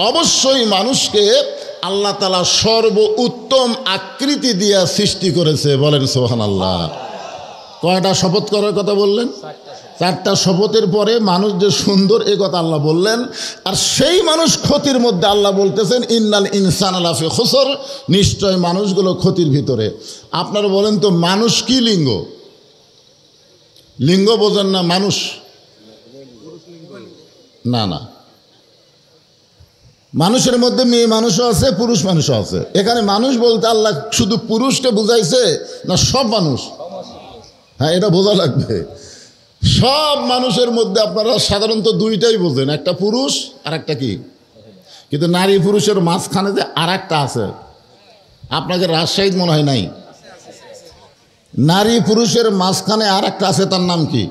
অবশ্যই মানুষকে আল্লাহ তাআলা সর্ব উত্তম আকৃতি দিয়া সৃষ্টি করেছে। বলেন সুবহানাল্লাহ। কয়টা শপথ করার কথা বললেন? চারটা শপথের পরে মানুষ যে সুন্দর এ কথা আল্লাহ বললেন। আর সেই মানুষ ক্ষতির মধ্যে আল্লাহ বলতেছেন ইন্নাল ইনসানা লাফি খুসর, নিশ্চয় মানুষগুলো ক্ষতির ভিতরে। আপনারা বলেন তো মানুষ কি লিঙ্গ? লিঙ্গ বোঝেন না? মানুষ না না, মানুষের মধ্যে মেয়ে মানুষও আছে, পুরুষ মানুষও আছে। এখানে মানুষ বলতে আল্লাহ শুধু পুরুষকে বুঝাইছে না সব মানুষ? হ্যাঁ, এটা বোঝা লাগবে। সব মানুষের মধ্যে আপনারা সাধারণত দুইটাই বোঝেন, একটা পুরুষ আর একটা কি, কিন্তু নারী পুরুষের মাঝখানে যে আর একটা আছে, আপনাকে রাজশাহী মনে হয় নাই? নারী পুরুষের মাঝখানে আর একটা আছে, তার নাম কি?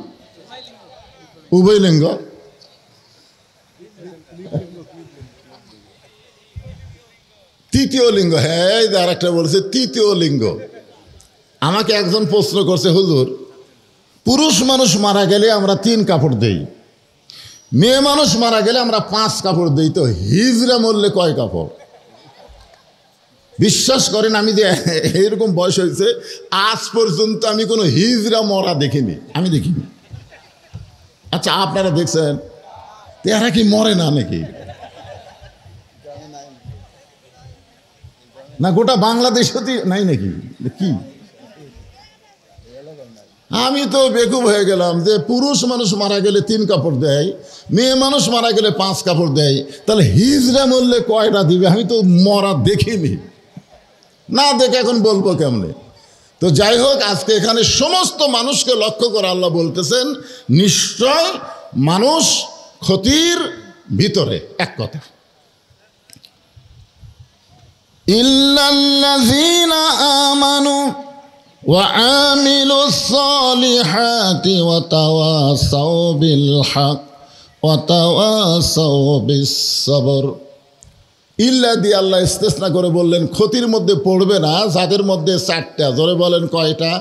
উভয় লিঙ্গ। তৃতীয় লিঙ্গ। হ্যাঁ, আর একটা বলছে তৃতীয় লিঙ্গ। আমাকে একজন প্রশ্ন করছে, হুজুর পুরুষ মানুষ মারা গেলে আমরা 3 কাপড় দেই, মেয়ে মানুষ মারা গেলে আমরা 5 কাপড় দেই, তো হিজড়া মরলে কয় কাপড়? বিশ্বাস করেন আমি যে এরকম বয়স হয়েছে আজ পর্যন্ত আমি কোনো হিজড়া মরা দেখিনি, আমি দেখিনি। আচ্ছা আপনারা দেখছেন? এরা কি মরে না নাকি? না গোটা বাংলাদেশে নাই নাকি? কি আমি তো বেকুব হয়ে গেলাম যে পুরুষ মানুষ মারা গেলে 3 কাপড় দেয়, মেয়ে মানুষ মারা গেলে 5 কাপড় দেয়, তাহলে হিজড়া মরলে কয়টা দিবে? আমি তো মরা দেখিনি, না দেখে এখন বলবো কেমনে? তো যাই হোক, আজকে এখানে সমস্ত মানুষকে লক্ষ্য করে আল্লাহ বলতেছেন নিশ্চয় মানুষ ক্ষতির ভিতরে। এক কথা, ইল্লাল্লাযীনা আমানু ওয়া আমিলুস সালিহাতি ওয়া তাওয়াসাউ বিল হক ওয়া তাওয়াসাউ বিস সবর। ইল্লা দিয়ে আল্লাহ ইস্তেসনা করে বললেন ক্ষতির মধ্যে পড়বে না যাদের মধ্যে 4টা। জোরে বলেন কয়টা?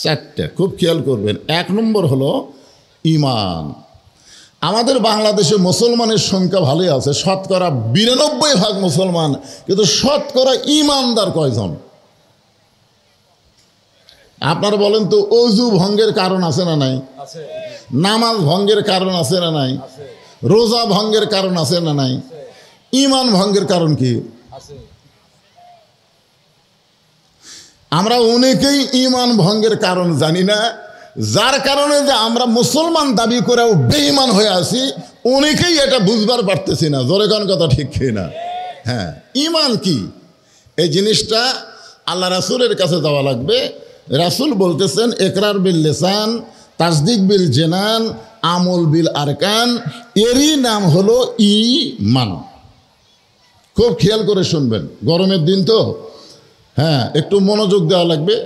4টা। খুব খেয়াল করবেন। 1 নম্বর হলো ঈমান। আমাদের বাংলাদেশে মুসলমানের সংখ্যা ভালোই আছে, শতকরা 92% মুসলমান, কিন্তু শতকরা ঈমানদার কয়জন? আপনারা বলেন তো, অজু ভঙ্গের কারণ আছে না নাই? নামাজ ভঙ্গের কারণ আছে না নাই? রোজা ভঙ্গের কারণ আছে না নাই? ঈমান ভঙ্গের কারণ কি? আমরা অনেকেই ঈমান ভঙ্গের কারণ জানি না, যার কারণে যে আমরা মুসলমান দাবি করেও বেঈমান হয়ে আছি, অনেকেই এটা বুঝবার পারতেছি না। জোরে কোন কথা ঠিক কিনা? হ্যাঁ, ঈমান কি এই জিনিসটা আল্লাহ রাসূলের কাছে যাওয়া লাগবে। রাসূল বলতেছেন ইকরার বিল লিসান, তাসদিক বিল জিনান, আমল বিল আরকান, এরই নাম হলো ঈমান। খুব খেয়াল করে শুনবেন, গরমের দিন তো, হ্যাঁ একটু মনোযোগ দেওয়া লাগবে।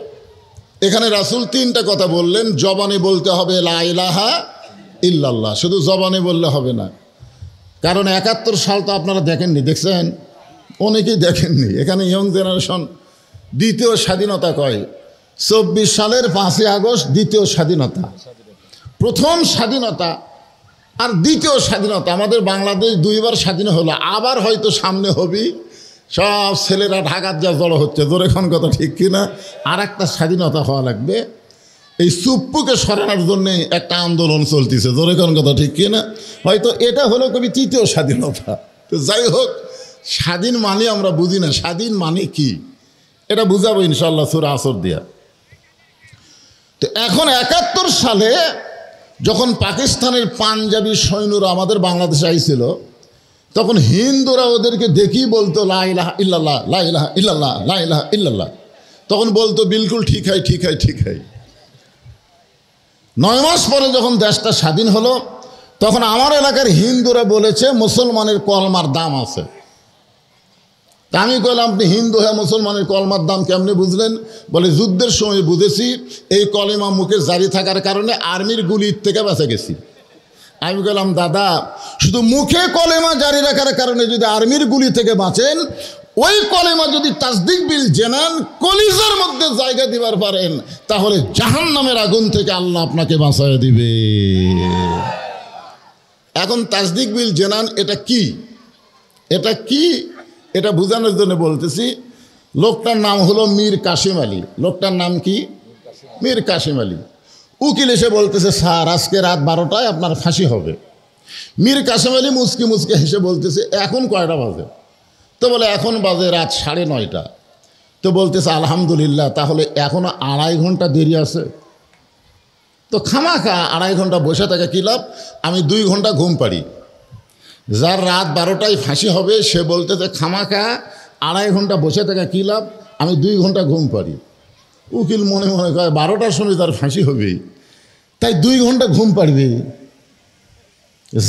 এখানে রাসূল 3টা কথা বললেন। জবানে বলতে হবে লা ইলাহা ইল্লাল্লাহ, শুধু জবানে বললে হবে না, কারণ 71 সাল তো আপনারা দেখেননি, দেখছেন? অনেকেই দেখেননি। এখানে ইয়ং জেনারেশন দ্বিতীয় স্বাধীনতা কয়, 24 সালের 5ই আগস্ট দ্বিতীয় স্বাধীনতা। প্রথম স্বাধীনতা আর দ্বিতীয় স্বাধীনতা। আমাদের বাংলাদেশ 2বার স্বাধীন হলো, আবার হয়তো সামনে হবি। সব ছেলেরা ঢাকার যা জড়ো হচ্ছে, জোরে কোন কথা ঠিক কিনা? আর একটা স্বাধীনতা হওয়া লাগবে। এই চুপ্পুকে সরানোর জন্যে একটা আন্দোলন চলতেছে, জোরে কোন কথা ঠিক কিনা? হয়তো এটা হলো কবি 3য় স্বাধীনতা। তো যাই হোক, স্বাধীন মানে আমরা বুঝি না, স্বাধীন মানে কি এটা বুঝাবো ইনশাল্লাহ সূরা আসর দিয়া। তো এখন 71 সালে যখন পাকিস্তানের পাঞ্জাবি সৈন্যরা আমাদের বাংলাদেশে আইছিল, তখন হিন্দুরা ওদেরকে দেখি বলতো লা ইলাহা ইল্লাল্লাহ, লা ইলাহা ইল্লাল্লাহ, লা ইলাহা ইল্লাল্লাহ। তখন বলতো বিলকুল ঠিক হয়, ঠিক হয়, ঠিক হয়। 9 মাস পরে যখন দেশটা স্বাধীন হলো, তখন আমার এলাকার হিন্দুরা বলেছে মুসলমানের কলমার দাম আছে। তা আমি কইলাম আপনি হিন্দু হয়ে মুসলমানের কলমার দাম কেমনে বুঝলেন? বলে যুদ্ধের সময় বুঝেছি, এই কলেমা মুখে জারি থাকার কারণে আর্মির গুলির থেকে বেঁচে গেছি। আমি বললাম দাদা, শুধু মুখে কলেমা জারি রাখার কারণে যদি আর্মির গুলি থেকে বাঁচেন, ওই কলেমা যদি তাসদিক বিল জানান কলিজার মধ্যে জায়গা দিবার পারেন, তাহলে জাহান্নামের আগুন থেকে আল্লাহ আপনাকে বাঁচায় দিবে। এখন তাসদিক বিল জানান এটা কি? এটা কি, এটা বোঝানোর জন্য বলতেছি। লোকটার নাম হলো মীর কাসিম আলী। লোকটার নাম কি? মীর কাসিম আলী। উকিল এসে বলতেছে, স্যার আজকে রাত 12টায় আপনার ফাঁসি হবে। মীর কাসিম আলী মুচকি মুচকি হেসে বলতেছে, এখন কয়টা বাজে? তো বলে এখন বাজে রাত 9:30। তো বলতেছে আলহামদুলিল্লাহ, তাহলে এখনও 2.5 ঘন্টা দেরি আছে। তো খামাখা 2.5 ঘন্টা বসে থাকে কী লাভ? আমি 2 ঘন্টা ঘুম পাড়ি। যার রাত 12টায় ফাঁসি হবে সে বলতেছে খামাখা 2.5 ঘন্টা বসে থাকে কী লাভ? আমি 2 ঘন্টা ঘুম পাড়ি। উকিল মনে মনে করে 12টার সময় তার ফাঁসি হবে, তাই 2 ঘন্টা ঘুম পাড়বে।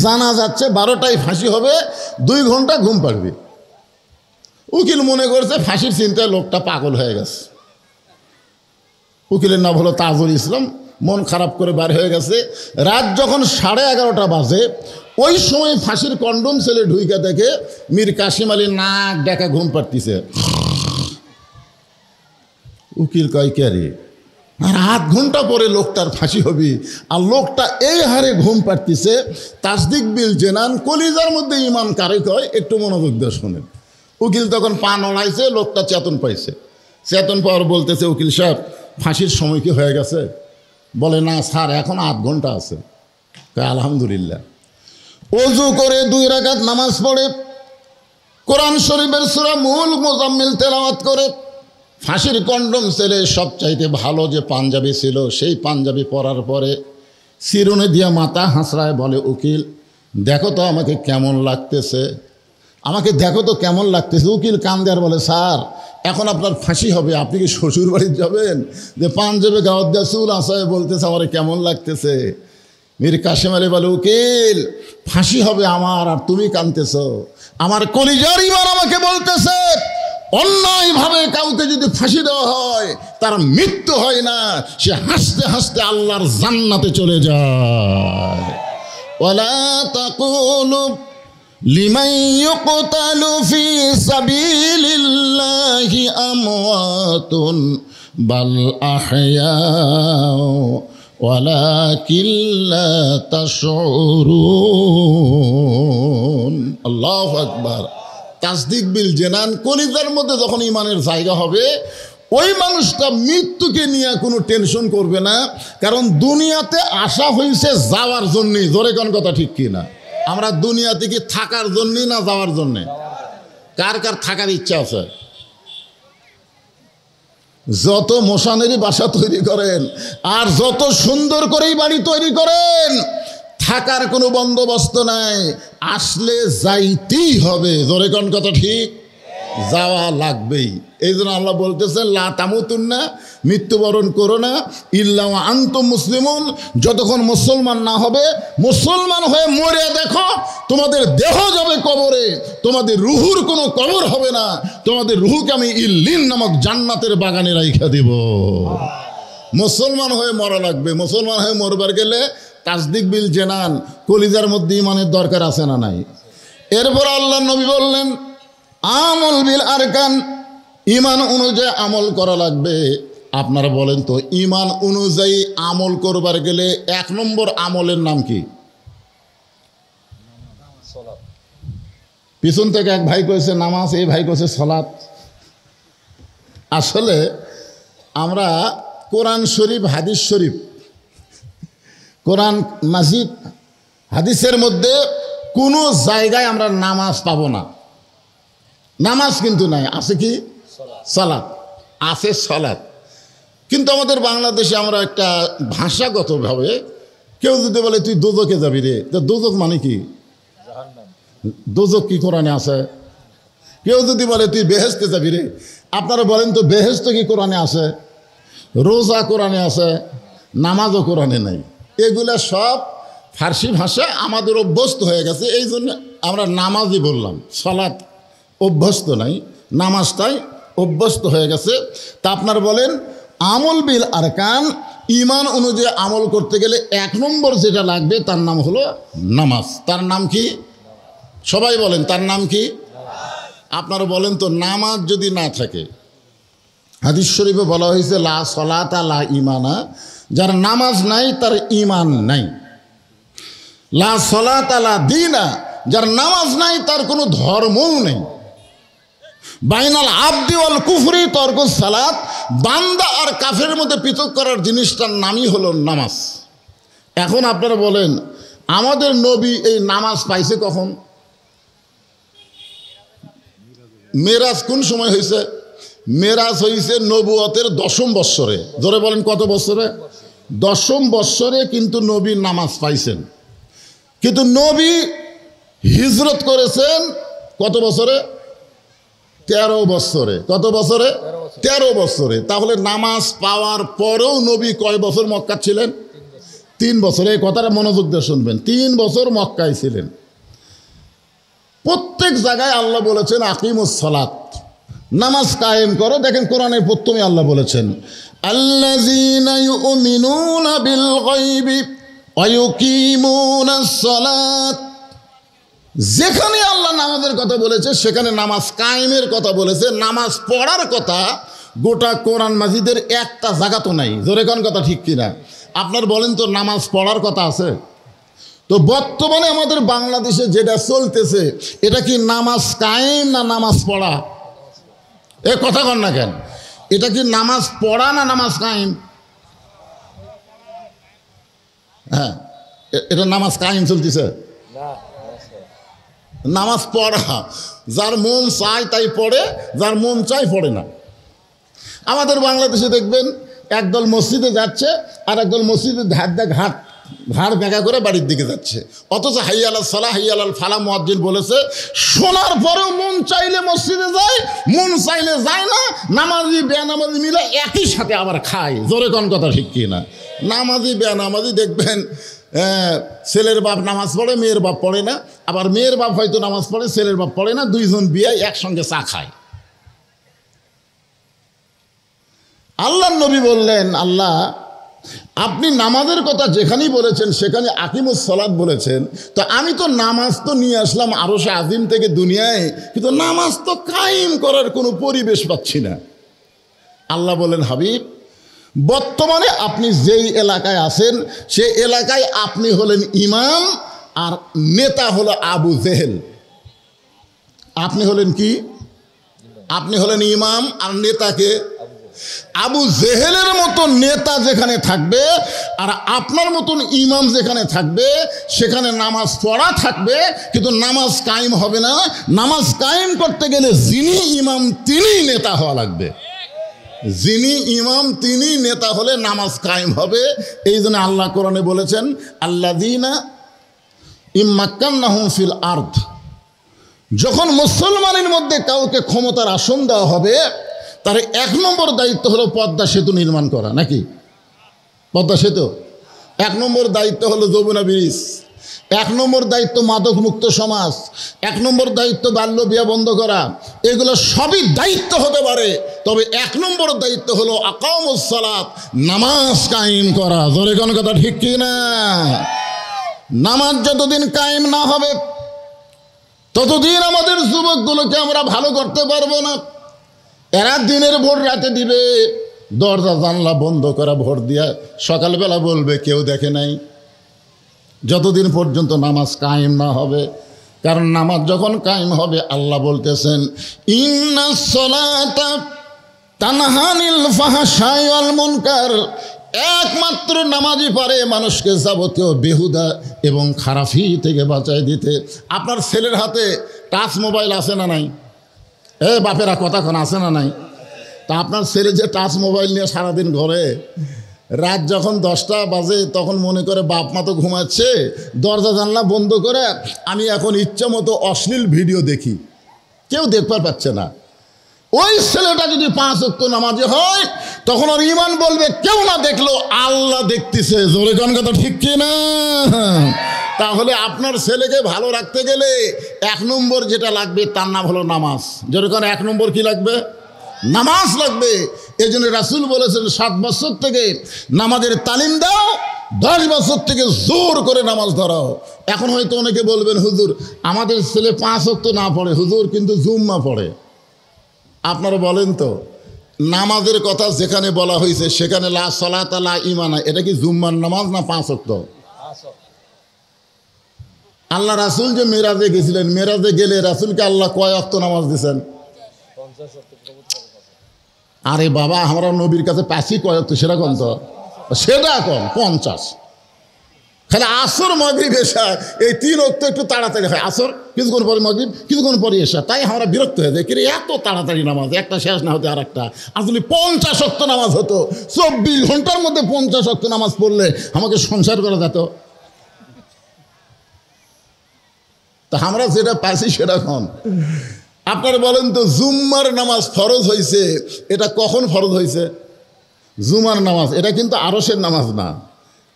জানা যাচ্ছে 12টায় ফাঁসি হবে, 2 ঘন্টা ঘুম পাড়বে। উকিল মনে করছে ফাঁসির চিন্তায় লোকটা পাগল হয়ে গেছে। উকিলের নাম হলো তাজুল ইসলাম। মন খারাপ করে বার হয়ে গেছে। রাত যখন 11:30 বাজে, ওই সময় ফাঁসির কন্ডম ছেলে ঢুইকা দেখে মীর কাসিম আলী নাক ডাকা ঘুম পাড়তিছে। উকিল কয় কে রে? আর 8 ঘন্টা পরে লোকটার ফাঁসি হবে, আর লোকটা এই হারে ঘুম পাড়তিছে। তাসদিক বিল জেনান, কলিজার মধ্যে ইমান কারে কয়, একটু মনোযোগ দিয়ে শোনেন। উকিল তখন পা নড়াইছে, লোকটা চেতন পাইছে। চেতন পাওয়ার বলতেছে, উকিল সাহেব ফাঁসির সময় কি হয়ে গেছে? বলে না স্যার, এখন 8 ঘন্টা আছে। আলহামদুলিল্লাহ। ওযু করে 2 রাকাত নামাজ পড়ে কোরআন শরীফের সূরা মুজাম্মিল তেলাওয়াত করে ফাঁসির কন্ডম ছেলে সবচাইতে ভালো যে পাঞ্জাবি ছিল সেই পাঞ্জাবি পরার পরে চিরুনি দিয়া মাথা হাসড়ায় বলে, উকিল দেখো তো আমাকে কেমন লাগতেছে, আমাকে দেখো তো কেমন লাগতেছে। উকিল কান্দে আর বলে, স্যার এখন আপনার ফাঁসি হবে, আপনি কি শ্বশুর বাড়ি যাবেন যে পাঞ্জাবে গাওয়াত দিয়া চুল আসায় বলতেছে আমার কেমন লাগতেছে? মীর কাসিম আলী বলে, উকিল ফাঁসি হবে আমার, আর তুমি কাঁদতেছ। আমার কলিজার ইমান আমাকে বলতেছে অন্যায়ভাবে কাউকে যদি ফাঁসি দেওয়া হয় তার মৃত্যু হয় না, সে হাসতে হাসতে আল্লাহর জান্নাতে চলে যায়। ওয়ালা তাকুলু লিমান ইউকতালু ফি সাবিলিল্লাহি আমওয়াতুন বাল আহয়াউ ওয়ালাকিন লা তাশউরুন। আল্লাহু আকবার। তাসদিক বিল জেনান, কলিজার মধ্যে যখন ইমানের জায়গা হবে, ওই মানুষটা মৃত্যুকে নিয়ে কোনো টেনশন করবে না। কারণ দুনিয়াতে আসা হয়েছে যাওয়ার জন্যই। জোরে কোন কথা ঠিক কি না? আমরা দুনিয়াতে কি থাকার জন্যই না যাওয়ার জন্যে? কার কার থাকার ইচ্ছা আছে? যত মশানেরই বাসা তৈরি করেন আর যত সুন্দর করেই বাড়ি তৈরি করেন, থাকার কোনো বন্দোবস্ত নাই, আসলে যাইতেই হবে। জোরে কোন কথা ঠিক? যাওয়া লাগবেই। এই জন্য আল্লাহ বলতেছেন, লা তামুতুন্না, মৃত্যুবরণ করো না, ইল্লা ওয়া আনতুম মুসলিমুন, যতক্ষণ মুসলমান না হবে। মুসলমান হয়ে মরে দেখো, তোমাদের দেহ যাবে কবরে, তোমাদের রুহুর কোনো কবর হবে না। তোমাদের রুহুকে আমি ইল্লিন নামক জান্নাতের বাগানে রাইখা দেব। মুসলমান হয়ে মরা লাগবে। মুসলমান হয়ে মরবার গেলে তাসদিক বিল জেনান, কলিজার মধ্যে ইমানের দরকার আছে না নাই? এরপর আল্লাহ নবী বললেন, আমল বিল আরকান, ইমান অনুযায়ী আমল করা লাগবে। আপনারা বলেন তো, ইমান অনুযায়ী আমল করবার গেলে 1 নম্বর আমলের নাম কি? পিছন থেকে এক ভাই কইছে নামাজ, এই ভাই কইছে সালাত। আসলে আমরা কোরআন শরীফ, হাদিস শরীফ, কোরআন মাজিদ, হাদিসের মধ্যে কোনো জায়গায় আমরা নামাজ পাবো না। নামাজ কিন্তু নাই, আছে কি? সালাত আছে, সালাত। কিন্তু আমাদের বাংলাদেশে আমরা একটা ভাষাগতভাবে, কেউ যদি বলে তুই দোজকে যাবি রে, তো দোজক মানে কি? দোজক কি কোরআনে আছে? কেউ যদি বলে তুই বেহেশতে যাবি রে, আপনারা বলেন তো বেহেশত কি কোরআনে আছে? রোজা কোরআনে আছে, নামাজও কোরআনে নাই। এগুলা সব ফার্সি ভাষা, আমাদের অভ্যস্ত হয়ে গেছে। এই জন্য আমরা নামাজই বললাম, সালাত অভ্যস্ত নাই, নামাজটাই অভ্যস্ত হয়ে গেছে। তা আপনারা বলেন আমল বিল আরকান, ইমান অনুযায়ী আমল করতে গেলে 1 নম্বর যেটা লাগবে তার নাম হলো নামাজ। তার নাম কি? সবাই বলেন, তার নাম কি? আপনারা বলেন তো, নামাজ যদি না থাকে, হাদিস শরীফে বলা হয়েছে লা সলাতা লা ইমানা, যার নামাজ নাই তার ইমান নাই। লা সলাতা লা দীনা, যার নামাজ নাই তার কোনো ধর্মও নেই। বাইনাল আবদি ওয়াল কুফরি তরকুস সালাত, বান্দা আর কাফেরের মধ্যে পৃথক করার জিনিসটার নামই হলো নামাজ। এখন আপনারা বলেন আমাদের নবী এই নামাজ পাইছে কখন? মেরাজ কোন সময় হয়েছে? মেরাজ হয়েছে নবুয়তের 10ম বৎসরে। ধরে বলেন কত বৎসরে? 10ম বৎসরে কিন্তু নবী নামাজ পাইছেন। কিন্তু নবী হিজরত করেছেন কত বছরে? 13 বছরে। কত বছরে? 13 বছরে। তাহলে নামাজ পাওয়ার পরেও নবী কয় বছর মক্কা ছিলেন? 3 বছর। এই কথাটা মনোযোগ দিয়ে শুনবেন। 3 বছর মক্কায় ছিলেন। প্রত্যেক জায়গায় আল্লাহ বলেছেন আকিমুস সালাত, নামাজ কায়েম করো। দেখেন কোরআনের প্রথমে আল্লাহ বলেছেন আল্লাযীনা ইউমিনুনা বিল গায়বি ওয়া ইউকিমুনাস সালাত। যেখানে আল্লাহ নামাজের কথা বলেছে সেখানে নামাজ কায়েমের কথা বলেছে। নামাজ পড়ার কথা গোটা কোরআন মাজিদের একটা জায়গা তো নাই। জোরে কোন কথা ঠিক কিনা? আপনার বলেন তো নামাজ পড়ার কথা আছে? তো বর্তমানে আমাদের বাংলাদেশে যেটা চলতেছে এটা কি নামাজ কায়েম না নামাজ পড়া? এ কথা কন না কেন? এটা কি নামাজ পড়া না নামাজ কায়েম? হ্যাঁ, এটা নামাজ কায়েম চলতেছে। নামাজ পড়া, যার মন চায় তাই পড়ে, যার মন চায় পড়ে না। আমাদের বাংলাদেশে দেখবেন একদল মসজিদে যাচ্ছে আর একদল মসজিদের ঘাড় ব্যাঁকা করে বাড়ির দিকে যাচ্ছে, অথচ হাইয়া আলাল সালাহ হাইয়া আলাল ফালাহ মুয়াজ্জিন বলেছে। শোনার পরেও মন চাইলে মসজিদে যায়, মন চাইলে যায় না। নামাজি বেনামাজি মিলে একই সাথে আবার খায়। জোরে কোন কথা ঠিক কি না? নামাজি বেনামাজি দেখবেন ছেলের বাপ নামাজ পড়ে, মেয়ের বাপ পড়ে না। আবার মেয়ের বাপ হয়তো নামাজ পড়ে, ছেলের বাপ পড়ে না। দুইজন বিয়ে একসঙ্গে চা খায়। আল্লাহর নবী বললেন, আল্লাহ আপনি নামাজের কথা যেখানেই বলেছেন সেখানে আকিমুস সালাত বলেছেন। তো আমি তো নামাজ তো নিয়ে আসলাম আরশে আজিম থেকে দুনিয়ায়, কিন্তু নামাজ তো কায়েম করার কোনো পরিবেশ পাচ্ছি না। আল্লাহ বলেন, হাবিব বর্তমানে আপনি যেই এলাকায় আছেন সেই এলাকায় আপনি হলেন ইমাম আর নেতা হলো আবু জেহেল। আপনি হলেন কি? আপনি হলেন ইমাম আর নেতাকে আবু জেহেলের মতো নেতা যেখানে থাকবে আর আপনার মতন ইমাম যেখানে থাকবে সেখানে নামাজ পড়া থাকবে, কিন্তু নামাজ কায়েম হবে না। নামাজ কায়েম করতে গেলে যিনি ইমাম তিনি নেতা হওয়া লাগবে। যিনি ইমাম তিনি নেতা হলে নামাজ কায়েম হবে। এই জন্য আল্লাহ কোরআনে বলেছেন আল্লাযীনা ইম্মাক্কান্নাহুম ফিল আরদ। যখন মুসলমানের মধ্যে কাউকে ক্ষমতার আসন দেওয়া হবে তার 1 নম্বর দায়িত্ব হলো পদ্মা সেতু নির্মাণ করা। নাকি? পদ্মা সেতু 1 নম্বর দায়িত্ব হলো যমুনা ব্রিজ, 1 নম্বর দায়িত্ব মাদক মুক্ত সমাজ, 1 নম্বর দায়িত্ব বাল্য বিয়ে বন্ধ করা। এগুলো সবই দায়িত্ব হতে পারে, তবে 1 নম্বর দায়িত্ব হলো আকামুস সালাত, নামাজ কায়েম করা। জোরে কোন কথা ঠিক কি না? নামাজ যতদিন কায়েম না হবে ততদিন আমাদের যুবকগুলোকে আমরা ভালো করতে পারবো না। এরা দিনের ভোট রাতে দিবে, দরজা জানলা বন্ধ করা ভোট দিয়া সকালবেলা বলবে কেউ দেখে নাই। যতদিন পর্যন্ত নামাজ কায়েম না হবে, কারণ নামাজ যখন কায়েম হবে আল্লাহ বলতেছেন ইন্নাস সালাতা তানহা আনিল ফাহশাই ওয়াল মুনকার। একমাত্র নামাজই পারে মানুষকে যাবতীয় বেহুদা এবং খারাপি থেকে বাঁচায় দিতে। আপনার ছেলের হাতে টাচ মোবাইল আছে না নাই? বাপেরা কথা কোন আছে না নাই? তা আপনার ছেলে যে টাচ মোবাইল নিয়ে সারাদিন ঘরে, রাত যখন 10টা বাজে তখন মনে করে বাপ মা তো ঘুমাচ্ছে, দরজা জানলা বন্ধ করে আমি এখন ইচ্ছা মতো অশ্লীল ভিডিও দেখি, কেউ দেখবার পাচ্ছে না। ওই ছেলেটা যদি 5 ওয়াক্ত নামাজি হয় তখন ওর ঈমান বলবে কেউ না দেখলো আল্লাহ দেখতেছে। জোরে কোন কথা ঠিক কি না? তাহলে আপনার ছেলেকে ভালো রাখতে গেলে 1 নম্বর যেটা লাগবে তার নাম হলো নামাজ। যেরকম 1 নম্বর কি লাগবে? নামাজ লাগবে। এই জন্য রাসূল বলেছেন 7 বছর থেকে নামাজের তালিম দাও, 10 বছর থেকে জোর করে নামাজ ধরাও। এখন হয়তো অনেকে বলবেন হুজুর আমাদের ছেলে 5 ওয়াক্ত না পড়ে হুজুর, কিন্তু জুম্মা পড়ে। আপনারা বলেন তো নামাজের কথা যেখানে বলা হয়েছে সেখানে লা সালাতা লা ঈমানা, এটা কি জুম্মার নামাজ না 5 ওয়াক্ত? আল্লাহ রাসূল যে মেরাজে গেছিলেন, মেরাজে গেলে রাসূলকে আল্লাহ কয় ওয়াক্ত নামাজ দিয়েছেন? আরে বাবা, আমরা নবীর কাছে পাচ্ছি কয় ওয়াক্ত সেটা কোন? তো সেটা কোন 50। খালি আসর মাগরিব এশা এই 3 ওয়াক্ত একটু তাড়াতাড়ি হয়। আসর কিছুক্ষণ পরে মাগরিব, কিছুক্ষণ পরে এশা, তাই আমরা বিরক্ত হয়ে যাই। কিন্তু এত তাড়াতাড়ি নামাজ, একটা শেষ না হতে আর একটা। আসলে 50 ওয়াক্ত নামাজ হতো, 24 ঘন্টার মধ্যে 50 ওয়াক্ত নামাজ পড়লে আমাকে সংসার করা যেত। তা আমরা যেটা পাইছি সেটা কোন? আপনারা বলেন তো, জুম্মার নামাজ ফরজ হয়েছে, এটা কখন ফরজ হয়েছে? জুমার নামাজ এটা কিন্তু আরশের নামাজ না।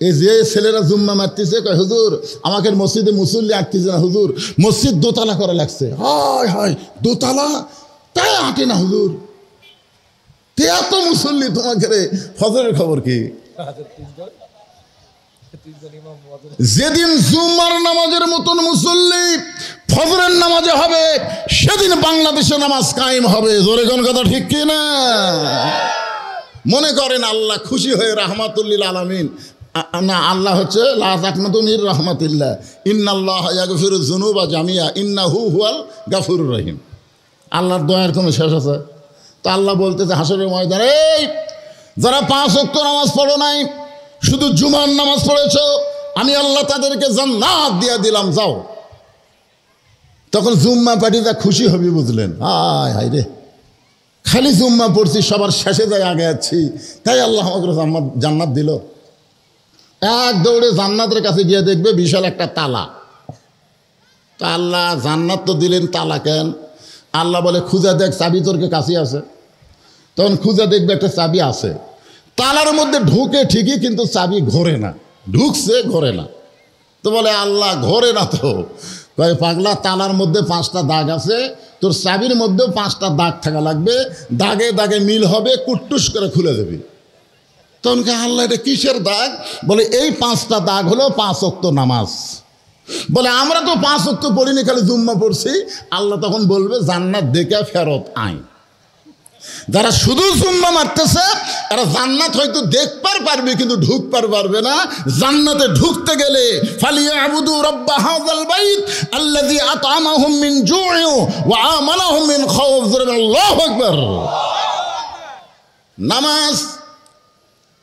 এই যে ছেলেরা জুম্মা মারতেছে, কয় হুজুর আমাকে মসজিদে মুসল্লি আটতেছে না হুজুর, মসজিদ দোতলা করা লাগছে। হায় হায়, দোতলা তাই আটে না হুজুর, তে এত মুসল্লি তোমাকে রে, ফজরের খবর কি? যেদিন জুম্মার নামাজের মতন মুসল্লি ফজরের নামাজে হবে, সেদিন বাংলাদেশে নামাজ কায়েম হবে। জোরে কোন কথা ঠিক কি না? মনে করেন আল্লাহ খুশি হয়ে রাহমাতুল আলামিন, না আল্লাহ হচ্ছে লা তাকনাতু মির রাহমাতিল্লাহ, ইন্নাল্লাহা ইয়াগফিরুয যুনুবা জামিআ ইন্নাহু হুয়াল গাফুরুর রহিম। আল্লাহর দয়ার কোনো শেষ আছে? তো আল্লাহ বলতেছে হাসরের ময়দানে, এই যারা 5 ওয়াক্ত নামাজ পড়ো নাই, শুধু জুমার নামাজ পড়েছ, আমি আল্লাহ তাদেরকে জান্নাত দিয়ে দিলাম, যাও। তখন জুম্মা পার্টিটা খুশি হবি, বুঝলেন? হায় হায় রে, খালি জুম্মা পড়ছি, সবার শেষে যাই আগে যাচ্ছি, তাই আল্লাহ আমাকে জান্নাত দিল। এক দৌড়ে জান্নাতের কাছে গিয়ে দেখবে বিশাল একটা তালা। তা আল্লাহ জান্নাত তো দিলেন, তালা কেন? আল্লাহ বলে খুঁজা দেখ, চাবি তোর কাছে আছে। তখন খুঁজা দেখবে একটা চাবি আছে, তালার মধ্যে ঢুকে ঠিকই, কিন্তু চাবি ঘোরে না, ঢুকছে ঘোরে না। তো বলে আল্লাহ ঘোরে না তো? কয় পাগলা, তালার মধ্যে 5টা দাগ আছে, তোর চাবির মধ্যেও 5টা দাগ থাকা লাগবে, দাগে দাগে মিল হবে, কুট্টুস করে খুলে দেবি। তখন আল্লাহ এটা কিসের দাগ? বলে এই 5টা দাগ হলো 5 ওয়াক্ত নামাজ। বলে আমরা তো 5 ওয়াক্ত পড়িনি, খালি জুম্মা পড়ছি। আল্লাহ তখন বলবে জান্নাত দেখে ফেরত আয়। যারা শুধু জুম্মা মারতেছে এরা জান্নাত হয়তো দেখবার পারবে, কিন্তু ঢুকবার পারবে না। জান্নাতে ঢুকতে গেলে ফালিয়াবুদু রাব্ব হাযাল বাইত আল্লাযী আত'আমাহুম মিন জু'ইন ওয়া আমানাহুম মিন খাউফ। আল্লাহু আকবার। নামাজ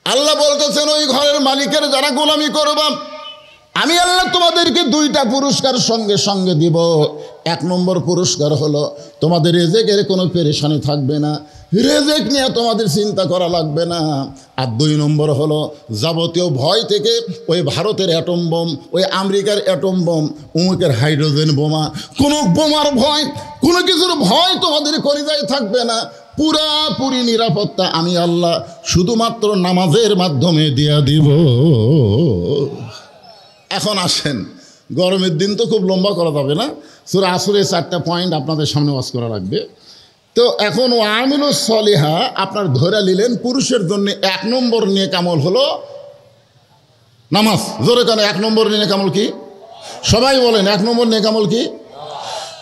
আল্লাহ বলতেছেন, ওই ঘরের মালিকের যারা গোলামি করবা, আমি আল্লাহ তোমাদেরকে 2টা পুরস্কার সঙ্গে সঙ্গে দিব। 1 নম্বর পুরস্কার হলো তোমাদের রেজেকের কোনো পেরেশানি থাকবে না, রেজেক নিয়ে তোমাদের চিন্তা করা লাগবে না। আর 2 নম্বর হলো যাবতীয় ভয় থেকে, ওই ভারতের অ্যাটম বোম, ওই আমেরিকার অ্যাটম বোম, অমুকের হাইড্রোজেন বোমা, কোনো বোমার ভয়, কোনো কিছুর ভয় তোমাদের কলিজায় থাকবে না। পুরাপুরি নিরাপত্তা আমি আল্লাহ শুধুমাত্র নামাজের মাধ্যমে দিয়া দিব। এখন আসেন, গরমের দিন তো খুব লম্বা করা যাবে না, সূরা আসরের 4টা পয়েন্ট আপনাদের সামনে ওয়াজ করা লাগবে। তো এখন ওয়ামিলুস সলিহা আপনার ধরে নিলেন, পুরুষের জন্য 1 নম্বর নেক আমল হলো নামাজ। জোরে কেন 1 নম্বর নেক আমল কি? সবাই বলেন 1 নম্বর নেক আমল কি?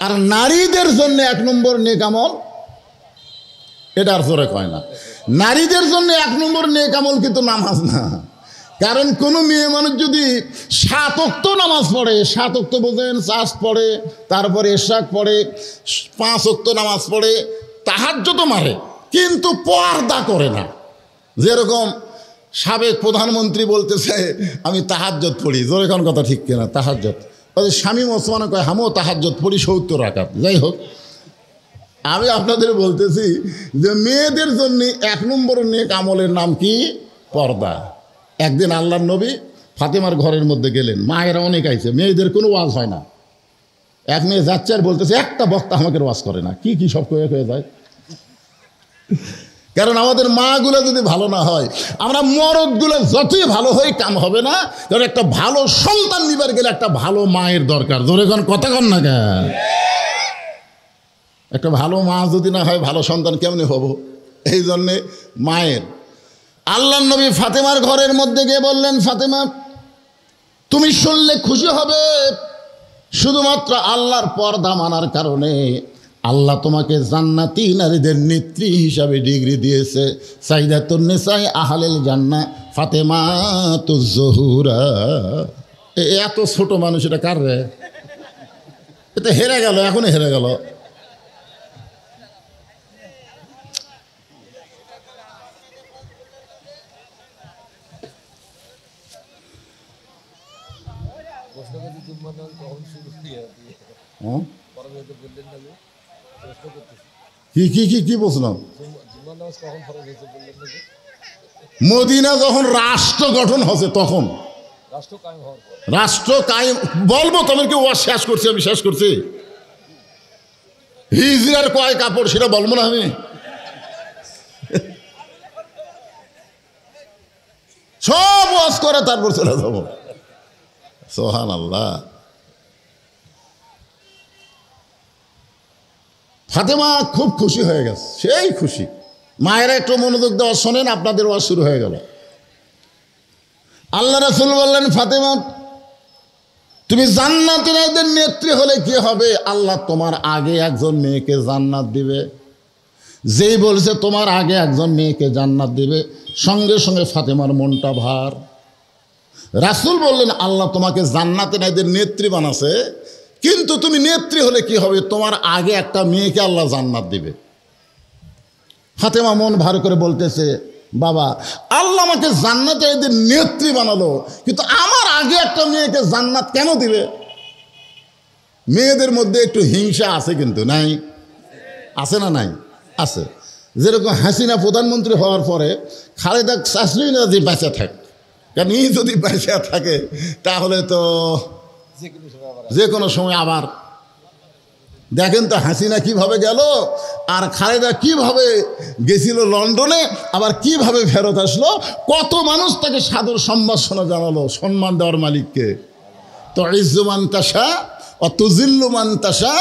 আর নারীদের জন্য 1 নম্বর নেক আমল, এটা আর জোরে কয় না। নারীদের জন্য 1 নম্বর নেক আমল কিন্তু নামাজ না। কারণ কোনো মেয়ে মানুষ যদি 7 ওয়াক্ত নামাজ পড়ে, 7 ওয়াক্ত বোঝেন, চাষ পড়ে, তারপরে ইশরাক পড়ে, 5 ওয়াক্ত নামাজ পড়ে, তাহাজ্জুদ মারে, কিন্তু পর্দা করে না। যেরকম সাবেক প্রধানমন্ত্রী বলতেছে আমি তাহাজ্জুদ পড়ি, জোরে কোন কথা ঠিক কিনা? তাহাজ্জুদ স্বামী ওসমান কয় আমিও তাহাজ্জুদ পড়ি 70 রাকাত। যাই হোক, আমি আপনাদের বলতেছি যে মেয়েদের জন্য 1 নম্বর নেক আমলের নাম কি? পর্দা। একদিন আল্লাহর নবী ফাতেমার ঘরের মধ্যে গেলেন, মায়েরা অনেক আইছে, মেয়েদের কোনো ওয়াজ হয় না। এক মেয়ে যাচ্ছে আর বলতেছে একটা বক্তা আমাকে ওয়াজ করে না, কি কি সব হয়ে যায়। কারণ আমাদের মাগুলো যদি ভালো না হয়, আমরা মরদগুলো যতই ভালো হয় কাম হবে না। কারণ একটা ভালো সন্তান নিবার গেলে একটা ভালো মায়ের দরকার। জোরে কোন কথা কন না কেন? একটা ভালো মা যদি না হয় ভালো সন্তান কেমনে হব? এই জন্যে মায়ের। আল্লাহর নবী ফাতেমার ঘরের মধ্যে গিয়ে বললেন, ফাতেমা তুমি শুনলে খুশি হবে, শুধুমাত্র আল্লাহর পর্দা মানার কারণে আল্লাহ তোমাকে জান্নাতি নারীদের নেত্রী হিসাবে ডিগ্রি দিয়েছে। সাইদাতুন নিসাই আহলিল জান্নাহ ফাতেমাতুজ জোহরা। এত ছোট মানুষ, এটা কার রে? এতে হেরে গেল, এখনই হেরে গেল। কি বলছিলাম? মদিনা যখন রাষ্ট্র গঠন হচ্ছে তখন রাষ্ট্র কায়েম বলবো। তোমাকে ও শেষ করছি, আমি শেষ করছি। হিজরার কয় কাপড় সেটা বলবো না আমি। সব ওয়াজ করে তারপর চলে যাবো। সুবহানাল্লাহ। ফাতেমা খুব খুশি হয়ে গেছে, সেই খুশি। মায়েরা একটু মনোযোগ দেওয়া শোনেন, আপনাদের ওয়াজ শুরু হয়ে গেল। আল্লাহ রাসূল বললেন, ফাতেমা তুমি জান্নাতীদের নেত্রী হলে কি হবে? আল্লাহ তোমার আগে একজন মেয়েকে জান্নাত দিবে। যেই বলছে তোমার আগে একজন মেয়েকে জান্নাত দিবে, সঙ্গে সঙ্গে ফাতেমার মনটা ভার। রাসূল বললেন, আল্লাহ তোমাকে জান্নাতীদের নেত্রী বানাছে, কিন্তু তুমি নেত্রী হলে কি হবে? তোমার আগে একটা মেয়েকে আল্লাহ জান্নাত দিবে। ফাতেমা মন ভার করে বলতেছে, বাবা আল্লাহ আমাকে জান্নাতীদের নেত্রী বানালো, কিন্তু আমার আগে একটা মেয়েকে জান্নাত কেন দিবে? মেয়েদের মধ্যে একটু হিংসা আছে, কিন্তু নাই? আছে না নাই? আছে। যেরকম হাসিনা প্রধানমন্ত্রী হওয়ার পরে খালেদা শাশুড়ি যদি বেঁচে থাকে, কারণ এই যদি বেঁচে থাকে তাহলে তো যে কোনো সময় আবার দেখেন তো হাসিনা কিভাবে গেল আর খালেদা কিভাবে গেছিল লন্ডনে, আবার কিভাবে ফেরত আসলো। কত মানুষ তাকে সাদর সম্ভাষণা জানালো, সম্মান দেওয়ার মালিককে। তো ইজ্জুমান তাশা ও তুজিল্লুমান তাশা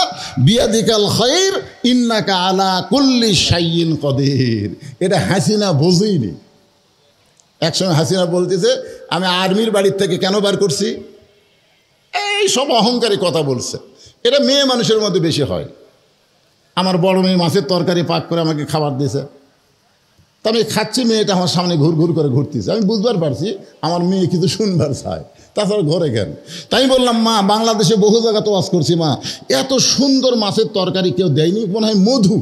বিয়াদিকাল খায়র ইন্নাকা আলা কুল্লি শাইইন কদির। এটা হাসিনা বোঝেইনি। একসময় হাসিনা বলতেছে, আমি আর্মির বাড়ির থেকে কেন বার করছি? এই সব অহংকারী কথা বলছে। এটা মেয়ে মানুষের মধ্যে বেশি হয়। আমার বড় মেয়ে মাছের তরকারি পাক করে আমাকে খাবার দিয়েছে, তা আমি খাচ্ছি, মেয়েটা আমার সামনে ঘুর ঘুর করে ঘুরতেছে। আমি বুঝবার পারছি আমার মেয়ে কিছু শুনবার চায়, তাছাড়া ঘরে কেন। তাই বললাম, মা বাংলাদেশে বহু জায়গা তো ওয়াজ করছি, মা এত সুন্দর মাছের তরকারি কেউ দেয়নি, মনে হয় মধু।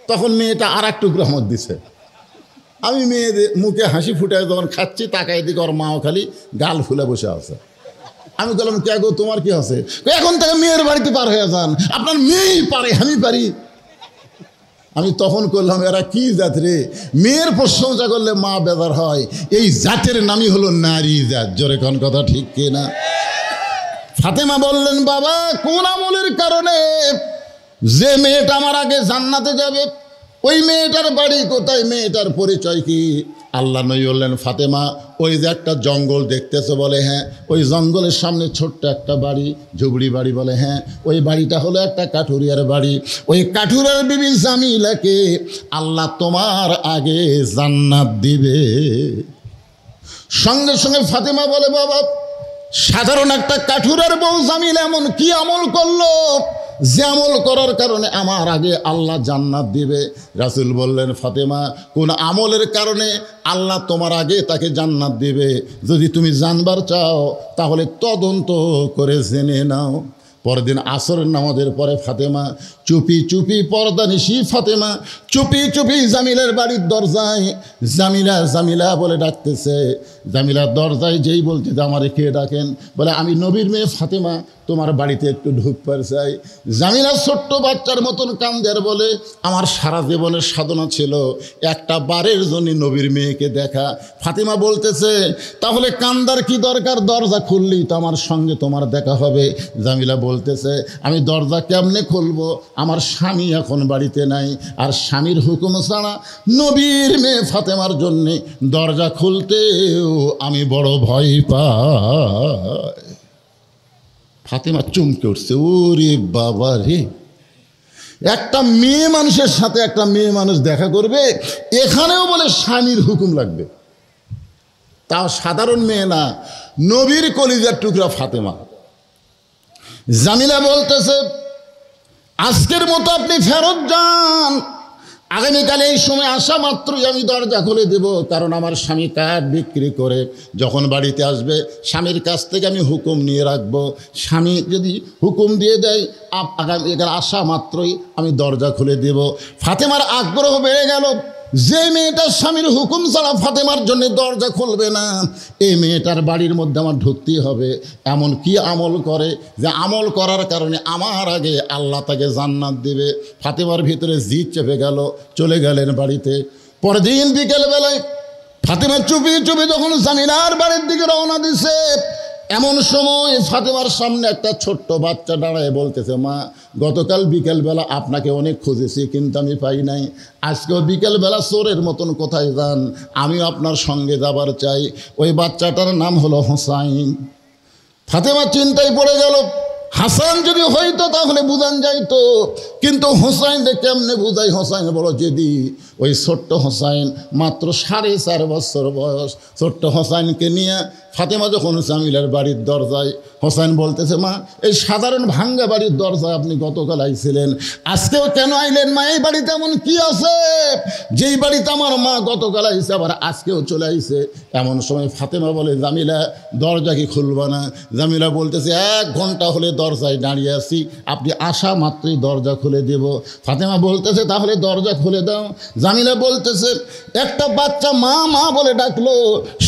তখন মেয়েটা আর এক টুকরো আমার দিছে। আমি মেয়েদের মুখে হাসি ফুটায় যখন খাচ্ছি, তাকাই দিকে ওর মাও খালি গাল ফুলে বসে আছে। আমি বললাম, কে গো তোমার কি আছে? এখন থেকে মেয়ের বাড়িতে পার হয়ে যান, আপনার মেয়েই পারে, আমি পারি। আমি তখন করলাম, এরা কি জাত রে? মেয়ের প্রশংসা করলে মা বেজার হয়। এই জাতের নামই হলো নারী জাত। জোরে কোন কথা ঠিক কিনা? ফাতেমা বললেন, বাবা কোন আমলের কারণে যে মেয়েটা আমার আগে জান্নাতে যাবে, ওই মেয়েটার বাড়ি কোথায়, মেয়েটার পরিচয় কি? আল্লাহ নবী বললেন, ফাতেমা ওই যে একটা জঙ্গল দেখতেছো? বলে হ্যাঁ। ওই জঙ্গলের সামনে ছোট্ট একটা বাড়ি, ঝুবড়ি বাড়ি। বলে হ্যাঁ। ওই বাড়িটা হলো একটা কাঠুরিয়ার বাড়ি। ওই কাঠুরিয়ার বিবি জামিলাকে আল্লাহ তোমার আগে জান্নাত দিবে। সঙ্গে সঙ্গে ফাতেমা বলে, বাবা সাধারণ একটা কাঠুরিয়ার বউ জামিলা এমন কি আমল করলো যে আমল করার কারণে আমার আগে আল্লাহ জান্নাত দিবে? রাসূল বললেন, ফাতেমা কোন আমলের কারণে আল্লাহ তোমার আগে তাকে জান্নাত দিবে যদি তুমি জানবার চাও, তাহলে তদন্ত করে জেনে নাও। পরের দিন আসরের নামাজের পরে ফাতেমা চুপি চুপি পর্দানিশি ফাতেমা চুপি চুপি জামিলার বাড়ির দরজায় জামিলা জামিলা বলে ডাকতেছে। জামিলার দরজায় যেই বলতেছে, আমারে কে ডাকেন? বলে, আমি নবীর মেয়ে ফাতেমা, তোমার বাড়িতে একটু ঢুকবার চাই। জামিলা ছোট্ট বাচ্চার মতন কান্দের, বলে, আমার সারা জীবনের সাধনা ছিল একটা বারের জন্য নবীর মেয়েকে দেখা। ফাতেমা বলতেছে, তাহলে কান্দার কি দরকার? দরজা খুললেই তো আমার সঙ্গে তোমার দেখা হবে। জামিলা বলতেছে, আমি দরজা কেমনে খুলবো? আমার স্বামী এখন বাড়িতে নাই, আর স্বামীর হুকুম ছাড়া নবীর মেয়ে ফাতেমার জন্যে দরজা খুলতেও আমি বড় ভয় পাই। ফাতেমা চমকে উঠছে, ওরে বাবা রে, একটা মেয়ে মানুষের সাথে একটা মেয়ে মানুষ দেখা করবে, এখানেও বলে স্বামীর হুকুম লাগবে। তাও সাধারণ মেয়ে না, নবীর কলিজার টুকরা ফাতেমা। জামিলা বলতেছে, আজকের মতো আপনি ফেরত যান, আগামীকাল এই সময় আসা মাত্রই আমি দরজা খুলে দেব, কারণ আমার স্বামী কাঠ বিক্রি করে যখন বাড়িতে আসবে স্বামীর কাছ থেকে আমি হুকুম নিয়ে রাখবো। স্বামী যদি হুকুম দিয়ে দেয় আগামীকাল আসা মাত্রই আমি দরজা খুলে দেব। ফাতেমার আগ্রহ বেড়ে গেল। যে মেয়েটা স্বামীর হুকুম ছাড়া ফাতেমার জন্য দরজা খুলবে না, এই মেয়েটার বাড়ির মধ্যে আমার ঢুকতেই হবে। এমন কি আমল করে যে আমল করার কারণে আমার আগে আল্লাহ তাকে জান্নাত দেবে। ফাতেমার ভিতরে জিদ চেপে গেল, চলে গেলেন বাড়িতে। পরের দিন বিকেলবেলায় ফাতেমা চুপি চুপি যখন জামিলার বাড়ির দিকে রওনা দিছে, এমন সময় ফাতেমার সামনে একটা ছোট্ট বাচ্চা দাঁড়ায় বলতেছে, মা গতকাল বিকেলবেলা আপনাকে অনেক খুঁজেছি কিন্তু আমি পাই নাই, আজকেও বিকেলবেলা চোরের মতন কোথায় যান, আমিও আপনার সঙ্গে যাবার চাই। ওই বাচ্চাটার নাম হলো হোসাইন। ফাতেমা চিন্তায় পড়ে গেল, হাসান যদি হইতো তাহলে বুঝান যাইতো, কিন্তু হোসাইন যে কেমনে বুঝাই। হোসাইন বলো যেদি ওই ছোট্ট হোসাইন মাত্র 4.5 বছর বয়স। ছোট্ট হোসাইনকে নিয়ে ফাতেমা যখন জামিলার বাড়ির দরজায়, হোসাইন বলতেছে, মা এই সাধারণ ভাঙ্গা বাড়ির দরজায় আপনি গতকাল আইছিলেন, আজকেও কেন আইলেন মা? এই বাড়িতে এমন কি আছে যেই বাড়িতে আমার মা গতকাল আইছে আবার আজকেও চলে আইছে? এমন সময় ফাতেমা বলে, জামিলা দরজা কি খুলবা না? জামিলা বলতেছে, 1 ঘন্টা হলে দরজায় দাঁড়িয়ে আছি, আপনি আসা মাত্রই দরজা খুলে দেব। ফাতেমা বলতেছে, তাহলে দরজা খুলে দাও। জামিলা বলতেছে, একটা বাচ্চা মা মা বলে ডাকলো,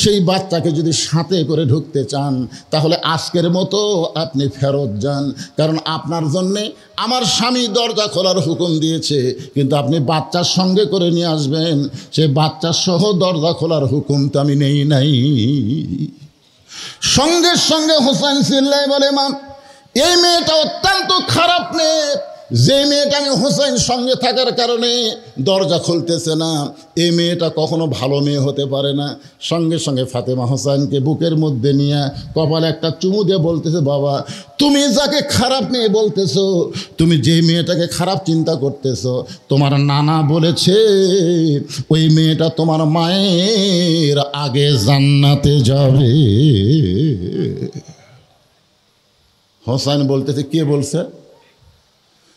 সেই বাচ্চাকে যদি সাথে করে ঢুকতে চান তাহলে আজকের মতো আপনি ফেরত যান, কারণ আপনার জন্যে আমার স্বামী দরজা খোলার হুকুম দিয়েছে, কিন্তু আপনি বাচ্চার সঙ্গে করে নিয়ে আসবেন। সে বাচ্চার সহ দরজা খোলার হুকুম তো আমি নেই নাই। সঙ্গে সঙ্গে হোসেন চিল্লায় বলে, মা এই মেয়েটা অত্যন্ত খারাপ মেয়ে, যে মেয়েটা আমি হোসেন সঙ্গে থাকার কারণে দরজা খুলতেছে না, এই মেয়েটা কখনো ভালো মেয়ে হতে পারে না। সঙ্গে সঙ্গে ফাতেমা হোসেনকে বুকের মধ্যে নিয়ে কপালে একটা চুমু দিয়ে বলতেছে, বাবা তুমি যাকে খারাপ মেয়ে বলতেছো, তুমি যে মেয়েটাকে খারাপ চিন্তা করতেছো, তোমার নানা বলেছে ওই মেয়েটা তোমার মায়ের আগে জান্নাতে যাবে। হোসেন বলতেছে, কে বলছে?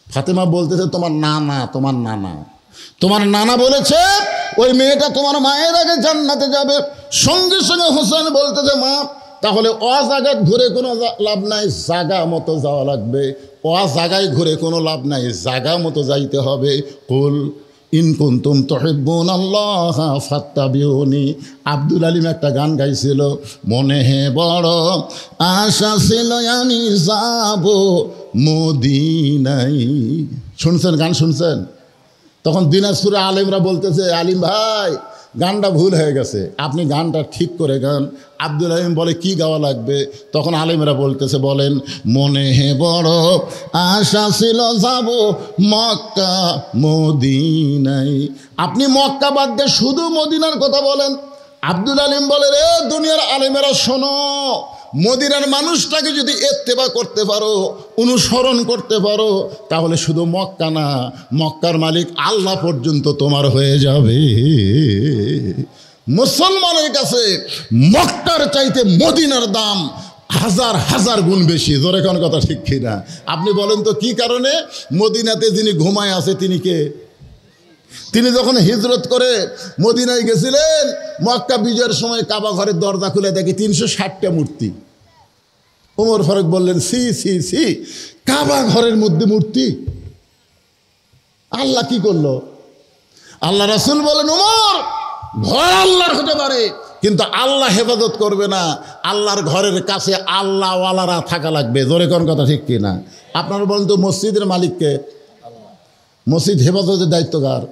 ফাতেমা বলতেছে, তোমার নানা, তোমার নানা, তোমার নানা বলেছে ওই মেয়েটা তোমার মায়ের আগে জান্নাতে যাবে। সঙ্গে সঙ্গে হোসেন বলতেছে, মা তাহলে জায়গায় ঘুরে কোনো লাভ নাই, জায়গা মতো যাওয়া লাগবে। জায়গায় ঘুরে কোনো লাভ নাই, জায়গা মতো যাইতে হবে। কুল ইন কুনতুম তুহিব্বুনাল্লাহ ফাত্তাবিউনি। আব্দুল আলিম একটা গান গাইছিল, মনে হে বড় আশা ছিল আমি যাব মদিনায়। শুনছেন গান? শুনছেন? তখন দিনাজপুরে আলেমরা বলতেছে, আলিম ভাই গানটা ভুল হয়ে গেছে, আপনি গানটা ঠিক করে গান। আব্দুল আলিম বলে, কি গাওয়া লাগবে? তখন আলেমরা বলতেছে, বলেন, মনে হে বড় আশা ছিল যাব মক্কা মদিনায়। আপনি মক্কা বাদ দিয়ে শুধু মদিনার কথা বলেন। আব্দুল আলিম বলে, রে দুনিয়ার আলেমেরা শোনো, মদিনার মানুষটাকে যদি ইত্তেবা করতে পারো, অনুসরণ করতে পারো, তাহলে শুধু মক্কা না, মক্কার মালিক আল্লাহ পর্যন্ত তোমার হয়ে যাবে। মুসলমানের কাছে মক্কার চাইতে মদিনার দাম 1000 গুণ বেশি। জোরে কোন কথা ঠিক কিনা? আপনি বলেন তো কি কারণে? মদিনাতে যিনি ঘুমায় আছে তিনি কে? তিনি যখন হিজরত করে মদিনায় গেছিলেন, মক্কা বিজয়ের সময় কাবা ঘরের দরজা খুলে দেখি 360টা মূর্তি। ওমর ফারুক বললেন, সি সি সি, কাবা ঘরের মধ্যে মূর্তি! আল্লাহ কি করলো? আল্লাহ রাসূল বলেন, ওমর ঘর আল্লাহর হতে পারে কিন্তু আল্লাহ হেফাজত করবে না, আল্লাহর ঘরের কাছে আল্লাহওয়ালারা থাকা লাগবে। জোরে কোন কথা ঠিক কিনা? আপনারা বলেন তো, মসজিদের মালিককে? মসজিদ হেফাজতের দায়িত্ব কার?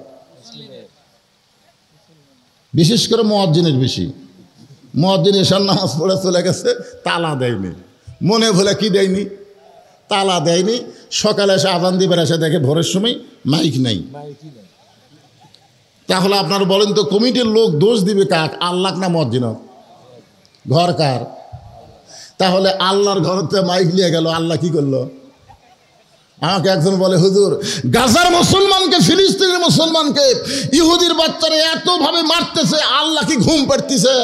বিশেষ করে মুয়াজ্জিনের বেশি। মুয়াজ্জিন এশার নামাজ পড়ে চলে গেছে, তালা দেয়নি, মনে ভুলে কি দেয়নি? তালা দেয়নি। সকালে এসে আজান দিবার এসে দেখে ভোরের সময় মাইক নাই। তাহলে আপনারা বলেন তো, কমিটির লোক দোষ দিবে কাক? আল্লাহ না মুয়াজ্জিন? ঘর কার? তাহলে আল্লাহর ঘরতে মাইক নিয়ে গেল, আল্লাহ কি করলো? আমাকে একজন বলে, হুজুর গাজার মুসলমানকে, ফিলিস্তিনের মুসলমানকে ইহুদির বাচ্চারা এতভাবে মারতেছে, আল্লাহ কি ঘুম পাড়তেছে?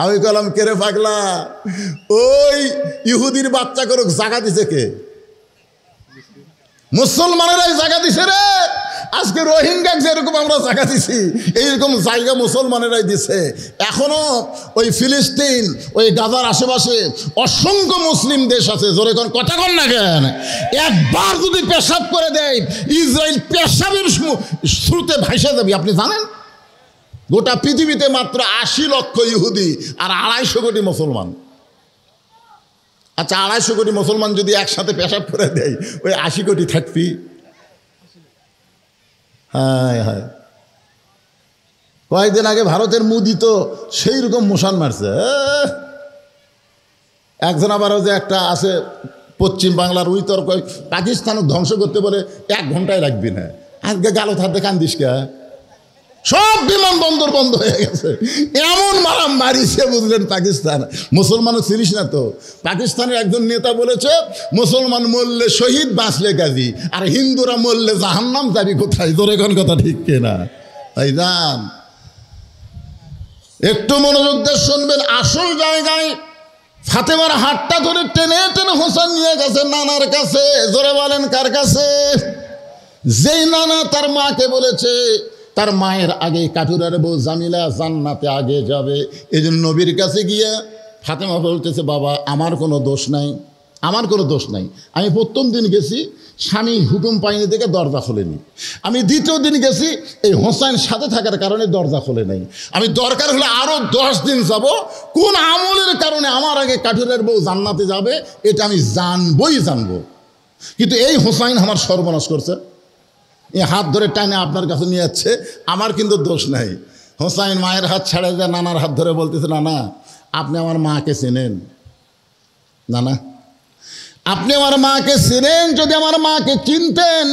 আমি বললাম, কেরে পাগলা, ওই ইহুদির বাচ্চা করে জাগা দিছে কে? মুসলমানেরাই জাগা দিছে রে। আজকে রোহিঙ্গা যেরকম আমরা জায়গা দিছি এইরকম জায়গা মুসলমানেরাই দিছে। এখনো ওই ফিলিস্তিন, ওই গাজার আশেপাশে অসংখ্য মুসলিম দেশ আছে। জোরে কোন কথা কন না কেন? একবার যদি পেশাব করে দেয়, ইসরায়েল পেশাবের স্রোতে ভাসে যাবে। আপনি জানেন গোটা পৃথিবীতে মাত্র 80 লক্ষ ইহুদি আর 250 কোটি মুসলমান। আচ্ছা, 250 কোটি মুসলমান যদি একসাথে পেশাব করে দেয়, ওই 80 কোটি থাকবি? হায় হায়, কয়েকদিন আগে ভারতের মোদি তো সেই রকম মোশান মারছে। একজন আবার যে একটা আছে পশ্চিম বাংলার, ওই তোর পাকিস্তানও ধ্বংস করতে বলে 1 ঘন্টায় লাগবে না। আজকে গালো থাকতে কান্দিস কে? সব বিমানবন্দর বন্ধ হয়ে গেছে। এমন মারিছে বুঝলেন পাকিস্তান। মুসলমানও চিনিস না তো? পাকিস্তানের একজন নেতা বলেছে, মুসলমান মরলে শহীদ, বাঁচলে গাজী, আর হিন্দুরা মরলে জাহান্নাম যাবি কোথায়? জোরে কোন কথা ঠিক কিনা? তাই জান, একটু মনোযোগ দিয়ে শুনবেন। আসল জায়গায় ফাতেমার হাতটা ধরে টেনে টেনে হোসেন নিয়ে গেছে নানার কাছে। জোরে বলেন কার কাছে? যেই নানা তার মাকে বলেছে তার মায়ের আগে কাঠুরার বউ জামিলা জান্নাতে আগে যাবে। এই জন্য নবীর কাছে গিয়ে ফাতেমা বলতেছে, বাবা আমার কোনো দোষ নাই, আমার কোনো দোষ নাই। আমি প্রথম দিন গেছি, স্বামী হুকুম পাইনি দেখে দরজা খোলেনি। আমি দ্বিতীয় দিন গেছি, এই হোসেন সাথে থাকার কারণে দরজা খোলে নাই। আমি দরকার হলে আরও 10 দিন যাব, কোন আমলের কারণে আমার আগে কাঠুরের বউ জান্নাতে যাবে এটা আমি জানবো। কিন্তু এই হোসেন আমার সর্বনাশ করছে। এই হাত ধরে টানে আপনার কাছে নিয়ে যাচ্ছে, আমার কিন্তু দোষ নাই। হোসেন মায়ের হাত ছাড়ে যায়, নানার হাত ধরে বলতেছে, নানা আপনি আমার মাকে চেনেন? নানা আপনি আমার মাকে চেনেন? যদি আমার মাকে চিনতেন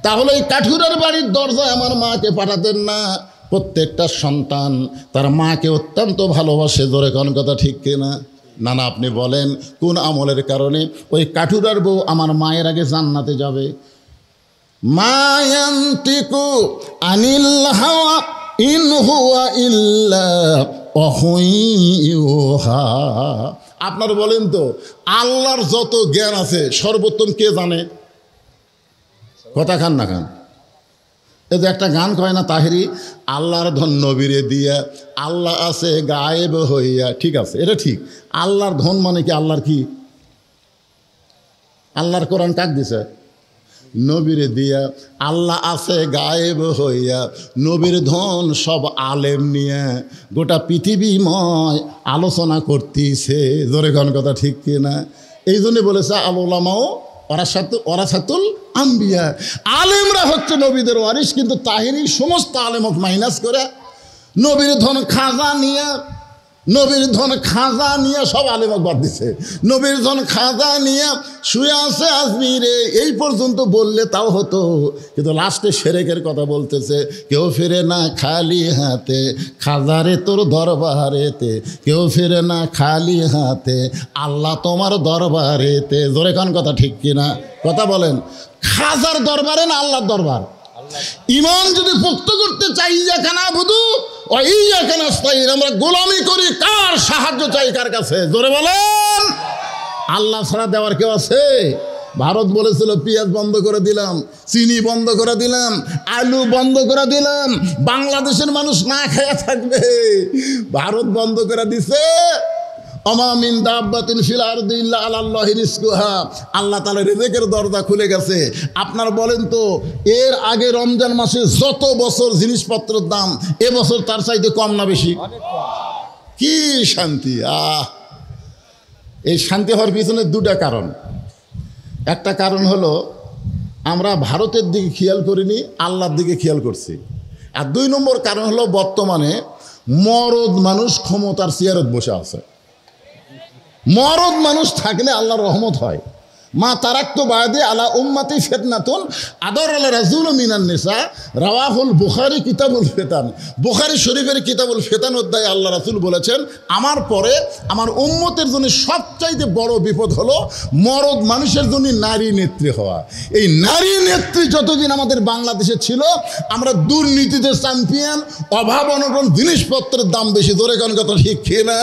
তাহলে এই কাঠুরার বাড়ির দরজায় আমার মাকে পাঠাতেন না। প্রত্যেকটা সন্তান তার মাকে অত্যন্ত ভালোবাসে। জোরে কোন কথা ঠিক কিনা? নানা আপনি বলেন কোন আমলের কারণে ওই কাঠুরার বউ আমার মায়ের আগে জান্নাতে যাবে? মায়ান্তিকু আনিল হাওয়া ইন হুয়া ইল্লা ওয়াহয়ুহা। আপনারা বলেন তো, আল্লাহর যত জ্ঞান আছে সর্বোত্তম কে জানে? কথা খান না খান? এই যে একটা গান কয় না তাহেরি, আল্লাহর ধন নবীরে দিয়া, আল্লাহ আছে গায়েব হইয়া। ঠিক আছে, এটা ঠিক। আল্লাহর ধন মানে কি? আল্লাহর কি? আল্লাহর কোরআন কাক দিছে? নবীরে দিয়া। আল্লাহ আছে গায়েব হইয়া, নবীর ধন সব আলেম নিয়ে গোটা পৃথিবীময় আলোচনা করতেছে। জোরে কোন কথা ঠিক কিনা? এই জন্য বলেছে আল উলামাও ওয়ারাসাতুল আম্বিয়া, আলেমরা হচ্ছে নবীদের ওয়ারিস। কিন্তু তাহিরি সমস্ত আলেমক মাইনাস করে নবীর ধন খাজা নিয়ে, নবীর ধন খাজা নিয়ে সব আলেমক বাদ দিছে। নবীর ধন খাজা নিয়ে শুয়ে আছে আজমিরে, এই পর্যন্ত বললে তাও হতো। কিন্তু লাস্টে সেরেকের কথা বলতেছে, কেউ ফিরে না খালি হাতে খাজারে তোর দরবারেতে, কেউ ফিরে না খালি হাতে আল্লাহ তোমার দরবারেতে। জোরে কোন কথা ঠিক কিনা? কথা বলেন। খাজার দরবারে না আল্লাহর দরবার? ইমান যদি পোক্ত করতে চাই, ইয়াকানা বুধু ও ইয়াকানা নাস্তাইন, আমরা গোলামি করি, কার সাহায্য চাই? কার কাছে? জোরে বলেন। আল্লাহ ছাড়া দেওয়ার কেউ আছে? ভারত বলেছিল পেঁয়াজ বন্ধ করে দিলাম, চিনি বন্ধ করে দিলাম, আলু বন্ধ করে দিলাম, বাংলাদেশের মানুষ না খেয়ে থাকবে। ভারত বন্ধ করে দিছে। অমামিন দাব্বাতিন ফিল আরদি ইল্লা আলাল্লাহি রিজকুহা। আল্লাহ তাআলা রিজিকের দরজা খুলে গেছে। আপনার বলেন তো, এর আগে রমজান মাসে যত বছর জিনিসপত্রের দাম, এবছর তার চাইতে কম না বেশি? কি শান্তি! এই শান্তি হওয়ার পিছনে 2টা কারণ। একটা কারণ হলো আমরা ভারতের দিকে খেয়াল করিনি, আল্লাহর দিকে খেয়াল করছি। আর 2 নম্বর কারণ হলো বর্তমানে মরদ মানুষ ক্ষমতার চেয়ারত বসে আছে। মরদ মানুষ থাকলে আল্লাহর রহমত হয়। মা তারাক্তু বাদে আলা উম্মতি ফিতনাতুন আদর আলা রাজুল মিনান নিসা, রাওয়াহুল বুখারী কিতাবুল ফিতান। বুখারী শরীফের কিতাবুল ফিতান অধ্যায়ে আল্লাহ রাসূল বলেছেন, আমার পরে আমার উম্মতের জন্য সবচাইতে বড় বিপদ হলো মরদ মানুষের জন্য নারী নেত্রী হওয়া। এই নারী নেত্রী যতদিন আমাদের বাংলাদেশে ছিল, আমরা দুর্নীতিতে চ্যাম্পিয়ন, অভাব অনটন, জিনিসপত্রের দাম বেশি। ধরে কোন কথা ঠিক খেয়ে না?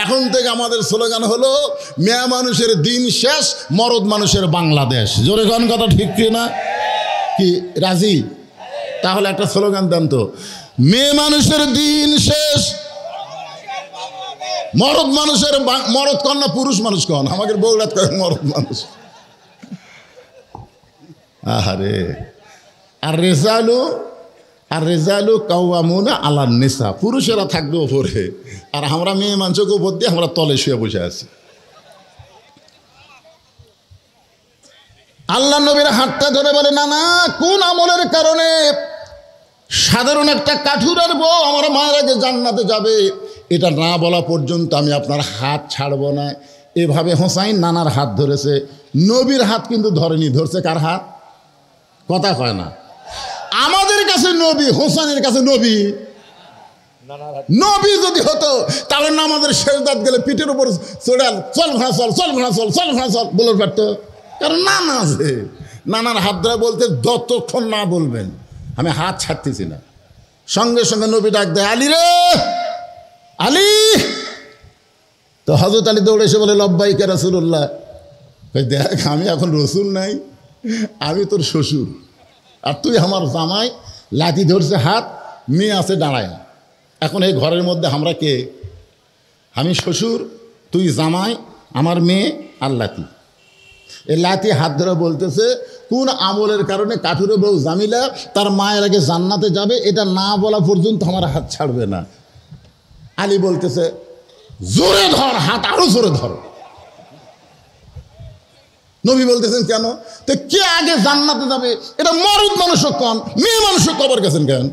এখন থেকে আমাদের স্লোগান হলো, মেয়া মানুষের দিন শেষ, মরদ মানুষের বাংলাদেশ। জোরে কোন কথা ঠিক কিনা? কি রাজি? তাহলে একটা স্লোগান দেন তো, মেয়ে মানুষের দিন শেষ, মরদ মানুষের, মরদ কন না পুরুষ মানুষ কন, আমাদের বউরাত কয় মরদ মানুষ। আহারে, আর রেজালু কাওয়ামুনা আলান নিসা, পুরুষেরা থাকবে ওপরে আর আমরা মেয়ে মানুষকে উপর দিয়ে আমরা তলে শুয়ে বসে আছি। আল্লাহ নবীর হাতটা ধরে বলে, না না, কোন আমলের কারণে সাধারণ একটা কাঠুরের বউ আমার মায়ের আগে জান্নাতে যাবে, এটা না বলা পর্যন্ত আমি আপনার হাত ছাড়ব না। এভাবে হোসাইন নানার হাত ধরেছে, নবীর হাত কিন্তু ধরেনি। ধরছে কার হাত? কথা কয় না। আমাদের কাছে নবী, হোসাইনের কাছে নবী। নবী যদি হতো তাহলে না আমাদের শেষদাত গেলে পিঠের উপর চড়াল, চল ঘোড়া চল, চল ঘোড়া চল, চল ঘোড়া চল বলে পারতো। কারণ নানা আছে, নানার হাত ধরে বলতে যতক্ষণ না বলবেন আমি হাত ছাড়তেছি না। সঙ্গে সঙ্গে নবী ডাক দেয়, আলী রে, আলী। তো হযরত আলী দৌড়ে এসে বলে, লব্বাইকা রাসূলুল্লাহ। দেখ, আমি এখন রসুল নাই, আমি তোর শ্বশুর, আর তুই আমার জামাই। লাঠি ধরছে হাত, মেয়ে আছে দাঁড়ায়। এখন এই ঘরের মধ্যে আমরা কে? আমি শ্বশুর, তুই জামাই, আমার মেয়ে আর লাঠি। এই লাঠি হাত ধরে বলতেছে, কোন আমলের কারণে কাঠুরে বউ জামিলা তার মায়ের আগে জান্নাতে যাবে, এটা না বলা পর্যন্ত আমার হাত ছাড়বে না। আলী বলতেছে, জোরে ধর হাত, আরো জোরে ধর। নবী বলতেছেন, কেন? তো কে আগে জান্নাতে যাবে এটা মরদ মানুষ কন, মেয়ে মানুষ কবর গেছেন কেন?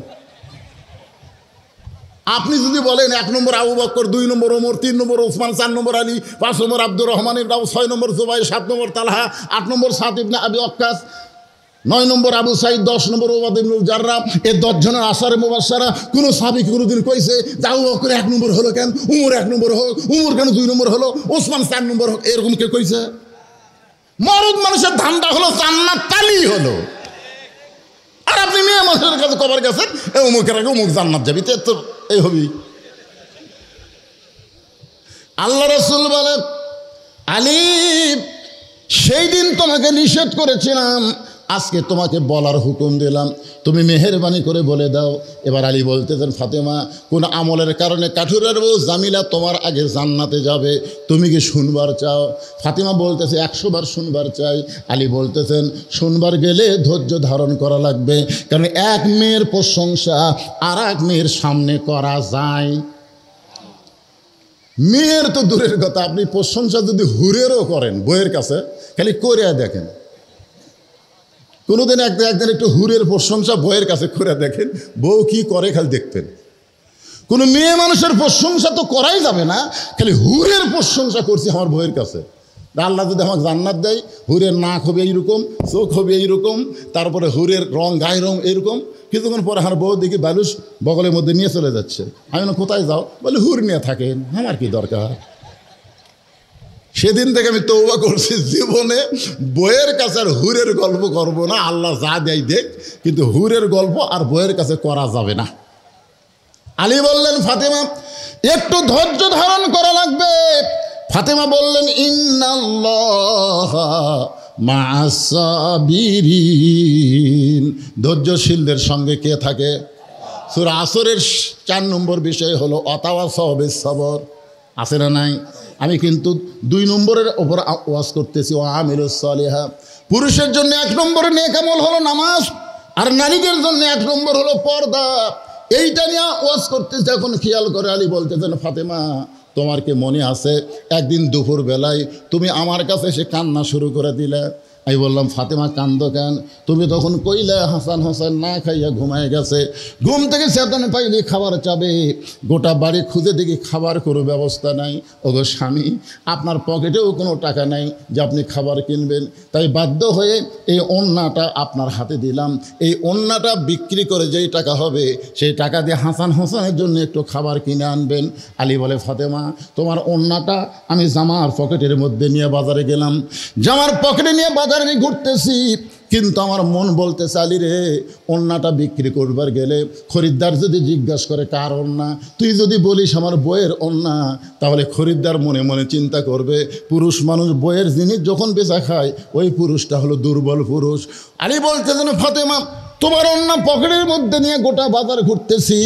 আপনি যদি বলেন 1 নম্বর আবু বকর, 2 নম্বর ওমর, 3 নম্বর ওসমান, 4 নম্বর আলী, 5 নম্বর আব্দুর রহমান ইবনে আউফ, 6 নম্বর জুবাইর, 7 নম্বর তালহা, 8 নম্বর সাদ ইবনে আবি ওয়াক্কাস, 9 নম্বর আবু সাঈদ, 10 নম্বর উবাদা ইবনুল জাররাহ। এই 10 জনের আশারে মুবাশশারা কোন সাহাবী কোনদিন কইছে যে আবু বকর 1 নম্বর হলো কেন, উমর 1 নম্বর হোক, উমর কেন 2 নম্বর হলো, ওসমান 4 নম্বর হোক, এরকম কে কইছে? মরদ মানুষের ধান্দা হলো জান্নাত পালি হলো। আর আপনি মেয়ে মানুষের কাছে কবর গেছেন, অমুকের আগে অমুক জান্নাত যাবি, তো এই হবি। আল্লাহ রাসূল বলেন, আলী, সেই দিন তোমাকে নিষেধ করেছিলাম, আজকে তোমাকে বলার হুকুম দিলাম, তুমি মেহেরবানি করে বলে দাও। এবার আলী বলতেছেন, ফাতেমা, কোন আমলের কারণে কাঠুরের বউ জামিলা তোমার আগে জান্নাতে যাবে, তুমি কি শুনবার চাও? ফাতেমা বলতেছে, 100 বার শুনবার চাই। আলী বলতেছেন, শুনবার গেলে ধৈর্য ধারণ করা লাগবে, কারণ এক মেয়ের প্রশংসা আর এক মেয়ের সামনে করা যায়। মেয়ের তো দূরের কথা, আপনি প্রশংসা যদি হুরেরও করেন বইয়ের কাছে, খালি করে দেখেন। কোনোদিন একদিন একটু হুরের প্রশংসা বইয়ের কাছে করে দেখেন, বউ কি করে খালি দেখতেন। কোনো মেয়ে মানুষের প্রশংসা তো করাই যাবে না, খালি হুরের প্রশংসা করছি আমার বইয়ের কাছে। আল্লাহ যদি আমাকে জান্নাত দেয়, হুরের নাক হবে এইরকম, চোখ হবে এইরকম, তারপরে হুরের রং, গায়ে রং এইরকম। কিছুক্ষণ পরে আমার বউ দেখি বালুস বগলের মধ্যে নিয়ে চলে যাচ্ছে। আমি কোথায় যাও? বলে হুর নিয়ে থাকেন, আমার কি দরকার। সেদিন থেকে আমি তওবা করছি, জীবনে বইয়ের কাছে আর হুরের গল্প করব না। আল্লাহ যা দেয় দেখ, কিন্তু হুরের গল্প আর বইয়ের কাছে করা যাবে না। আলী বললেন, ফাতেমা, একটু ধৈর্য ধারণ করা লাগবে। ফাতেমা বললেন, ইন্নাল্লাহা মা'আস সাবিরিন, ধৈর্যশীলদের সঙ্গে কে থাকে? সূরা আসরের 4 নম্বর বিষয় হলো ওয়াতাওয়াসাউ বিস সবর। আছে না নাই? আমি কিন্তু 2 নম্বরের ওপর ওয়াজ করতেছি, ও আমিলুস সালিহাত। পুরুষের জন্য 1 নম্বরে নেক আমল হলো নামাজ, আর নারীদের জন্য 1 নম্বর হলো পর্দা। এইটা নিয়ে ওয়াজ করতেছি। এখন খেয়াল করে আলী বলতেছেন, ফাতেমা, তোমার কি মনে আছে একদিন দুপুর বেলায় তুমি আমার কাছে এসে কান্না শুরু করে দিলে? আমি বললাম, ফাতেমা, কান্দো কেন? তুমি তখন কইলে হাসান হোসেন না খাইয়া ঘুমায় গেছে, ঘুম থেকে চেতন পাইলে খাবার চাবে, গোটা বাড়ি খুঁজে দেখি খাবার কোনো ব্যবস্থা নাই। ওগো স্বামী, আপনার পকেটেও কোনো টাকা নাই যে আপনি খাবার কিনবেন, তাই বাধ্য হয়ে এই ওন্নাটা আপনার হাতে দিলাম। এই ওন্নাটা বিক্রি করে যেই টাকা হবে সেই টাকা দিয়ে হাসান হোসেনের জন্য একটু খাবার কিনে আনবেন। আলী বলে, ফাতেমা, তোমার ওন্নাটা আমি জামার পকেটের মধ্যে নিয়ে বাজারে গেলাম, জামার পকেটে নিয়ে বাজারে ঘুরতেছি, কিন্তু আমার মন বলতেছে, আলী রে, ওন্নাটা বিক্রি করবার গেলে খরিদ্দার যদি জিজ্ঞাসা করে কার ওন্না, তুই যদি বলিস আমার বইয়ের ওন্না, তাহলে খরিদ্দার মনে মনে চিন্তা করবে, পুরুষ মানুষ বইয়ের জিনিস যখন বেচা খায় ওই পুরুষটা হলো দুর্বল পুরুষ। আলী বলতেছেন, ফাতেমা, তোমার ওন্না পকেটের মধ্যে নিয়ে গোটা বাজার ঘুরতেছি,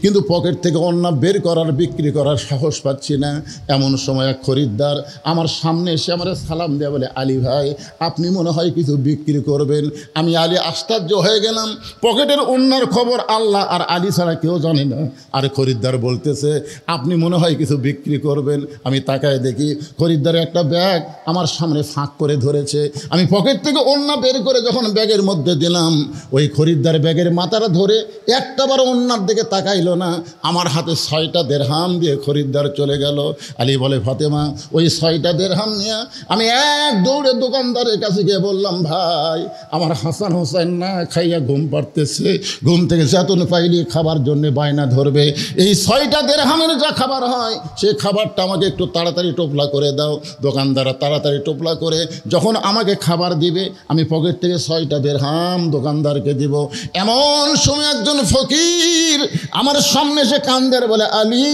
কিন্তু পকেট থেকে ওন্না বের করার বিক্রি করার সাহস পাচ্ছি না। এমন সময় এক খরিদ্দার আমার সামনে এসে আমার সালাম দেয়া বলে, আলী ভাই আপনি মনে হয় কিছু বিক্রি করবেন। আমি আলী আশ্চর্য হয়ে গেলাম, পকেটের ওন্নার খবর আল্লাহ আর আলী ছাড়া কেউ জানে না। আর খরিদ্দার বলতেছে আপনি মনে হয় কিছু বিক্রি করবেন। আমি তাকায় দেখি খরিদ্দারের একটা ব্যাগ আমার সামনে ফাঁক করে ধরেছে। আমি পকেট থেকে ওন্না বের করে যখন ব্যাগের মধ্যে দিলাম, ওই খরিদ্দার ব্যাগের মাথাটা ধরে একটাবার ওন্নার দিকে তাকাইলো না। আমার হাতে 6টা দেরহাম দিয়ে খরিদ্দার চলে গেল। আলী বলে, ফাতেমা ওই 6টা দেরহাম নিয়ে আমি এক দৌড়ে দোকানদারের কাছে গিয়ে বললাম, ভাই আমার হাসান হোসেন না খাইয়া ঘুম পাড়তেছে, ঘুম থেকে চেতন পাইলে খাবার জন্য বায়না ধরবে। এই 6টা দেরহামের যা খাবার হয় সেই খাবারটা আমাকে একটু তাড়াতাড়ি টোপলা করে দাও। দোকানদার তাড়াতাড়ি টোপলা করে যখন আমাকে খাবার দিবে, আমি পকেট থেকে 6টা দেরহাম দোকানদারকে দিব। এমন সময় একজন ফকির আমার সামনে এসে কান্দের বলে, আলী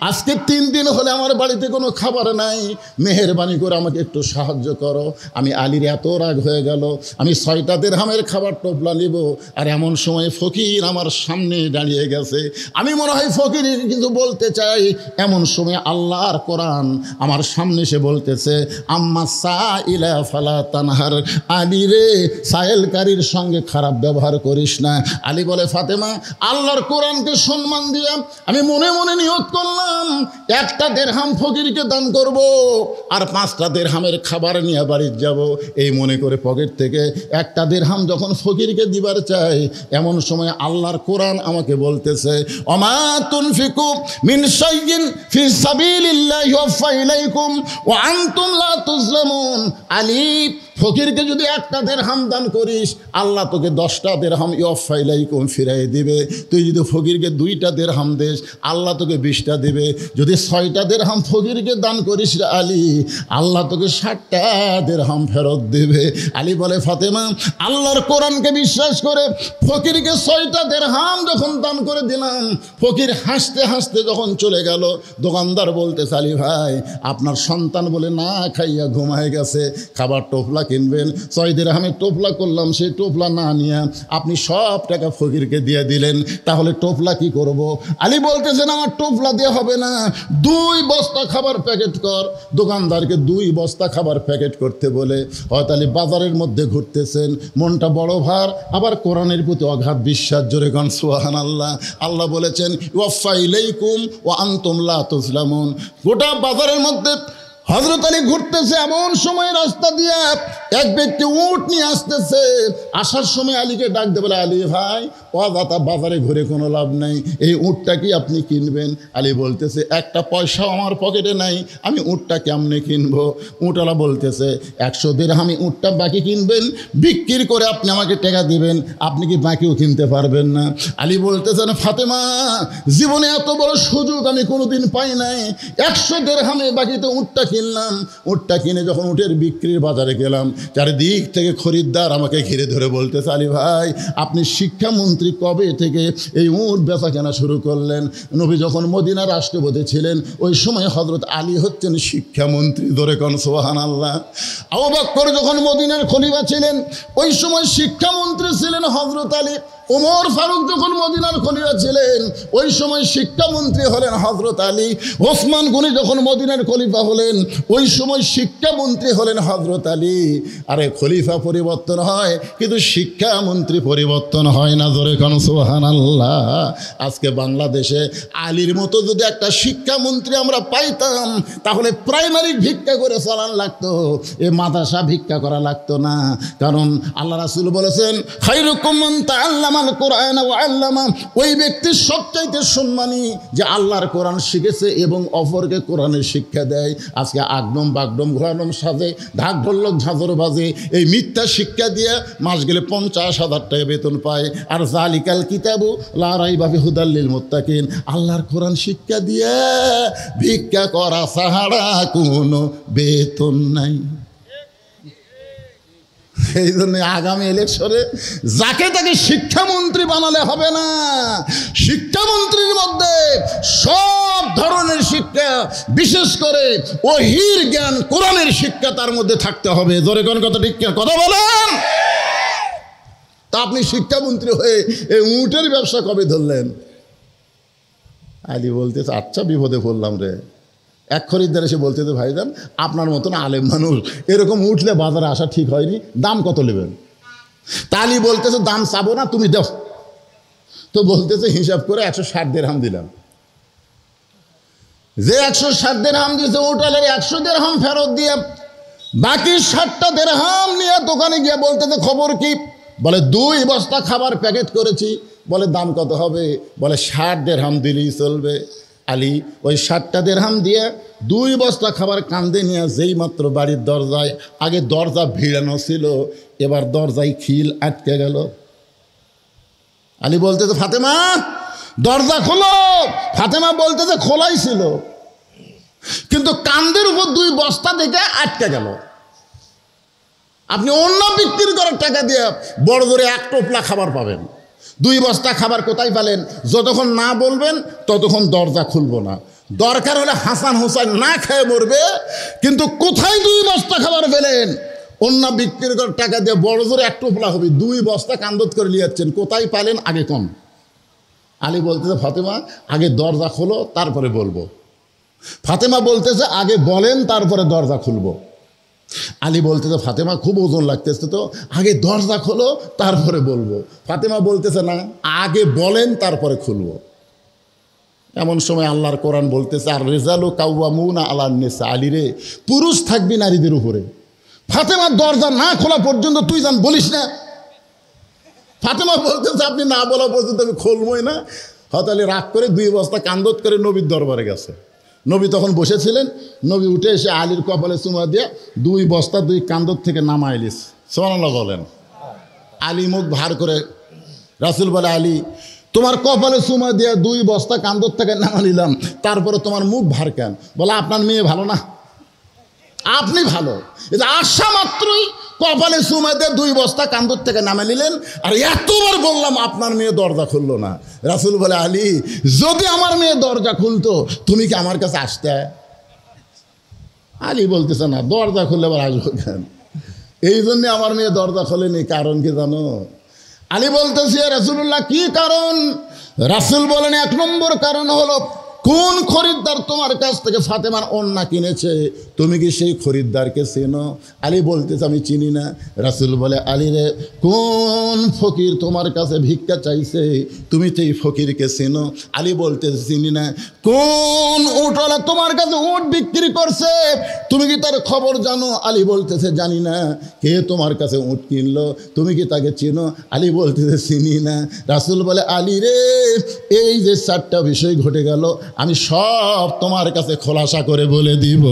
আজকে 3 দিন হলে আমার বাড়িতে কোনো খাবার নাই, মেহেরবানি করে আমাকে একটু সাহায্য করো। আমি আলীর এত রাগ হয়ে গেল, আমি 6টা দেরহামের খাবার টোপলা নিব, আর এমন সময় ফকির আমার সামনে দাঁড়িয়ে গেছে। আমি মনে হয় ফকির কিন্তু বলতে চাই, এমন সময় আল্লাহর কোরআন আমার সামনে এসে বলতেছে, আম্মা সাইলা ফালা তানহার, আলী রে সায়েলকারীর সঙ্গে খারাপ ব্যবহার করিস না। আলী বলে, ফাতেমা আল্লাহর কোরআনকে সম্মান দিয়ে আমি মনে মনে নিয়ত করলাম একটা দেরহাম ফকিরকে দান করব, আর 5টা দেরহামের খাবার নিয়ে বাড়িতে যাব। এই মনে করে পকেট থেকে একটা দেরহাম যখন ফকিরকে দিবার চাই, এমন সময় আল্লাহর কোরআন আমাকে বলতেছে, ওমা তুনফিকু মিন শাইইন ফি সাবিলিল্লাহি ওয়াফা ইলাইকুম ওয়া আনতুম লা তুজলামুন। আলী ফকিরকে যদি একটা দেরহাম দান করিস, আল্লাহ তোকে 10টা দেরহাম ওয়াফা ইলাইকুম ফিরাই দিবে। তুই যদি ফকিরকে 2টা দেরহাম দেস, আল্লাহ তোকে 20টা দেবে। যদি 6টা দেরহাম ফকিরকে দান করিস রে আলী, আল্লাহ তোকে 60টা দেরহাম ফেরত দেবে। আলী বলে, ফাতেমা আল্লাহর কোরআনকে বিশ্বাস করে ফকিরকে 6টা দেরহাম যখন দান করে দিলাম, ফকির হাসতে হাসতে যখন চলে গেল, দোকানদার বলতেছে, আলী ভাই আপনার সন্তান বলে না খাইয়া ঘুমায় গেছে, খাবার টোপলা কিনবেন। 6 দেরহামে টোপলা করলাম, সেই টোপলা না নিয়ে আপনি সব টাকা ফকিরকে দিয়ে দিলেন, তাহলে টোপলা কি করব? আলী বলতেছেন, আমার টোপলা দিয়ে হবে না, 2 বস্তা খাবার প্যাকেট কর। দোকানদারকে 2 বস্তা খাবার প্যাকেট করতে বলে হয়তো আলী বাজারের মধ্যে ঘুরতেছেন, মনটা বড় ভার, আবার কোরআনের প্রতি অগাধ বিশ্বাস। জোরে গান সুবহানাল্লাহ। আল্লাহ বলেছেন, ওয়াফা ইলাইকুম ওয়া আনতুম লা তুজলামুন। গোটা বাজারের মধ্যে হযরত আলী ঘুরতেছে, এমন সময় রাস্তা দিয়ে এক ব্যক্তি উট নিয়ে আসতেছে। আসার সময় আলীকে ডাক দিয়ে বলে, আলী ভাই অযথা বাজারে ঘুরে কোনো লাভ নাই, এই উটটা কি আপনি কিনবেন? আলী বলতেছে, একটা পয়সাও আমার পকেটে নাই, আমি উটটা কেমনে কিনবো? উটওয়ালা বলতেছে, 100 দেরহামে উটটা বাকি কিনবেন, বিক্রি করে আপনি আমাকে টাকা দিবেন, আপনি কি বাকিও কিনতে পারবেন না? আলী বলতেছেন, ফাতেমা জীবনে এত বড় সুযোগ আমি কোনোদিন পাই নাই, 100 দেরহামে বাকিতে উটটা কিনলাম। উটটা কিনে যখন উটের বিক্রির বাজারে গেলাম, চারিদিক থেকে খরিদ্দার আমাকে ঘিরে ধরে বলতেছে, আলী ভাই আপনি শিক্ষামন্ত্রী কবে থেকে এই উট বেচা কেনা শুরু করলেন? নবী যখন মদিনা রাষ্ট্রপতি ছিলেন, ওই সময় হযরত আলী হচ্ছেন শিক্ষামন্ত্রী। ধরে কোন সুবহানাল্লাহ। আবু বকর যখন মদিনার খলিফা ছিলেন, ওই সময় শিক্ষামন্ত্রী ছিলেন হযরত আলী। ওমর ফারুক যখন মদিনার খলিফা ছিলেন, ওই সময় শিক্ষামন্ত্রী হলেন হযরত আলী। ওসমান গনি যখন মদিনার খলিফা হলেন, ওই সময় শিক্ষামন্ত্রী হলেন হযরত আলী। আরে খলিফা পরিবর্তন হয়, কিন্তু শিক্ষামন্ত্রী পরিবর্তন হয় না। জোরে কোন সুবহানাল্লাহ। আজকে বাংলাদেশে আলীর মতো যদি একটা শিক্ষামন্ত্রী আমরা পাইতাম, তাহলে প্রাইমারি ভিক্ষা করে চালান লাগতো, এ মাদ্রাসা ভিক্ষা করা লাগতো না। কারণ আল্লাহ রাসূল বলেছেন, খায়রুকুম মান তাআল্লামা কোরআন ওয়া আল্লামা। ওই ব্যক্তি সবচাইতে সম্মানী যে আল্লাহর কোরআন শিখেছে এবং অপরকে কোরআনের শিক্ষা দেয়। আজকে আগডম বাগডম ঘোরাডম সাজে, ঢাক ঢোলক ঝাঁঝর বাজে, এই মিথ্যা শিক্ষা দিয়ে মাস গেলে 50,000 টাকা বেতন পায়। আর জালিকাল কিতাবু লা রাইবা ফিহি হুদাল লিল মুত্তাকিন। আল্লাহর কোরআন শিক্ষা দিয়ে ভিক্ষা করা ছাড়া কোনো বেতন নাই। এই জন্য আগামী ইলেকশনে যাকে তাকে শিক্ষামন্ত্রী বানালে হবে না। শিক্ষামন্ত্রীর মধ্যে সব ধরনের শিক্ষা, বিশেষ করে ওহীর জ্ঞান, কোরআনের শিক্ষা তার মধ্যে থাকতে হবে। জোরে কোন কথা ঠিক কথা বলেন। তা আপনি শিক্ষামন্ত্রী হয়ে এই উটের ব্যবসা কবে ধরলেন? আলী বলতেছে আচ্ছা বিপদে পড়লাম রে। এক খরিদ্দার এসে বলতেছে ভাইজান আপনার মতন আলেম মানুষ এরকম উঠলে বাজারে আসা ঠিক হয়নি, দাম কত নেবেন? তা আলী বলতেছে দাম চাবো না, তুমি দাও। তো বলতেছে হিসাব করে 160 দিরহাম দিলাম। যে 160 দিরহাম দিয়েছে উটালের 100 দিরহাম ফেরত দিয়ে বাকি 60টা দিরহাম নিয়ে দোকানে গিয়ে বলতেছে খবর কি? বলে 2 বস্তা খাবার প্যাকেট করেছি। বলে দাম কত হবে? বলে 60 দিরহাম দিলেই চলবে। আলী ওই 60টা দিরহাম দিয়ে 2 বস্তা খাবার কান্দে নিয়ে যেই মাত্র বাড়ির দরজায়, আগে দরজা ভিড়ানো ছিল, এবার দরজায় খিল আটকে গেল। আলী বলতেছে ফাতেমা দরজা খোলো। ফাতেমা বলতেছে খোলাই ছিল, কিন্তু কান্দের উপর 2 বস্তা দেখে আটকে গেল। আপনি অন্য বিক্রি করার টাকা দিয়ে বড় ধরে 1 টোপলা খাবার পাবেন, 2 বস্তা খাবার কোথায় পেলেন? যতক্ষণ না বলবেন ততক্ষণ দরজা খুলবো না। দরকার হলে হাসান হোসেন না খেয়ে মরবে, কিন্তু কোথায় 2 বস্তা খাবার পেলেন? অন্য বিক্রি করার টাকা দিয়ে বড় জোরে 1 টোপলা হবে, 2 বস্তা কান্দত করে নিয়ে যাচ্ছেন, কোথায় পালেন আগে কম। আলী বলতেছে ফাতেমা আগে দরজা খোলো তারপরে বলবো। ফাতেমা বলতেছে আগে বলেন তারপরে দরজা খুলবো। আলী বলতেছে ফাতেমা খুব ওজন লাগতেছে, তো আগে দরজা খোলো তারপরে বলবো। ফাতেমা বলতেছে না, আগে বলেন তারপরে খুলবো। এমন সময় আল্লাহর কোরআন বলতেছে আর রেজালু কাওয়ামুনা আলান নিসা। আলী রে পুরুষ থাকবি নারীদের উপরে। ফাতেমা দরজা না খোলা পর্যন্ত তুই যান বলিস না। ফাতেমা বলতেছে আপনি না বলা পর্যন্ত আমি খুলবই না। হয়তো আলী রাগ করে 2 বস্তা কান্দত করে নবীর দরবারে গেছে। নবী তখন বসেছিলেন। নবী উঠে এসে আলীর কপালে চুমা দিয়ে 2 বস্তা 2 কান্দত থেকে নামাইলিস। সুবহানাল্লাহ বলেন। আলী মুখ ভার করে, রাসূল বলে আলী তোমার কপালে চুমা দিয়ে 2 বস্তা কান্দত থেকে নামা নিলাম, তারপরে তোমার মুখ ভার কেন? বলে আপনার মেয়ে ভালো না, আপনি ভালো। এটা আসা মাত্রই কপালে চুমা দিয়ে 2 বস্তা কান্দত থেকে নামে নিলেন, আর এতবার বললাম আপনার মেয়ে দরজা খুললো না। রাসূল বলে আলী যদি আমার মেয়ে দরজা খুলতো তুমি কি আমার কাছে আসতে? আলী বলতেছে না, দরজা খুললে আবার আসবো কেন? এই জন্যে আমার মেয়ে দরজা খোলেনি। কারণ কি জানো? আলী বলতেছে রাসূলুল্লাহ কি কারণ? রাসূল বলেন 1 নম্বর কারণ হলো কোন খরিদ্দার তোমার কাছ থেকে ফাতেমার ওড়না কিনেছে, তুমি কি সেই খরিদ্দারকে চেনো? আলী বলতেছে আমি চিনি না। রাসূল বলে আলী রে কোন ফকির তোমার কাছে ভিক্ষা চাইছে, তুমি তো এই ফকিরকে চেনো? আলী বলতেছে চিনি না। কোন উটওয়ালা তোমার কাছে উট বিক্রি করছে, তুমি কি তার খবর জানো? আলী বলতেছে জানি না। কে তোমার কাছে উট কিনলো, তুমি কি তাকে চেনো? আলী বলতেছে চিনি না। রাসূল বলে আলী রে এই যে 4টা বিষয় ঘটে গেল আমি সব তোমার কাছে খোলাসা করে বলে দিব।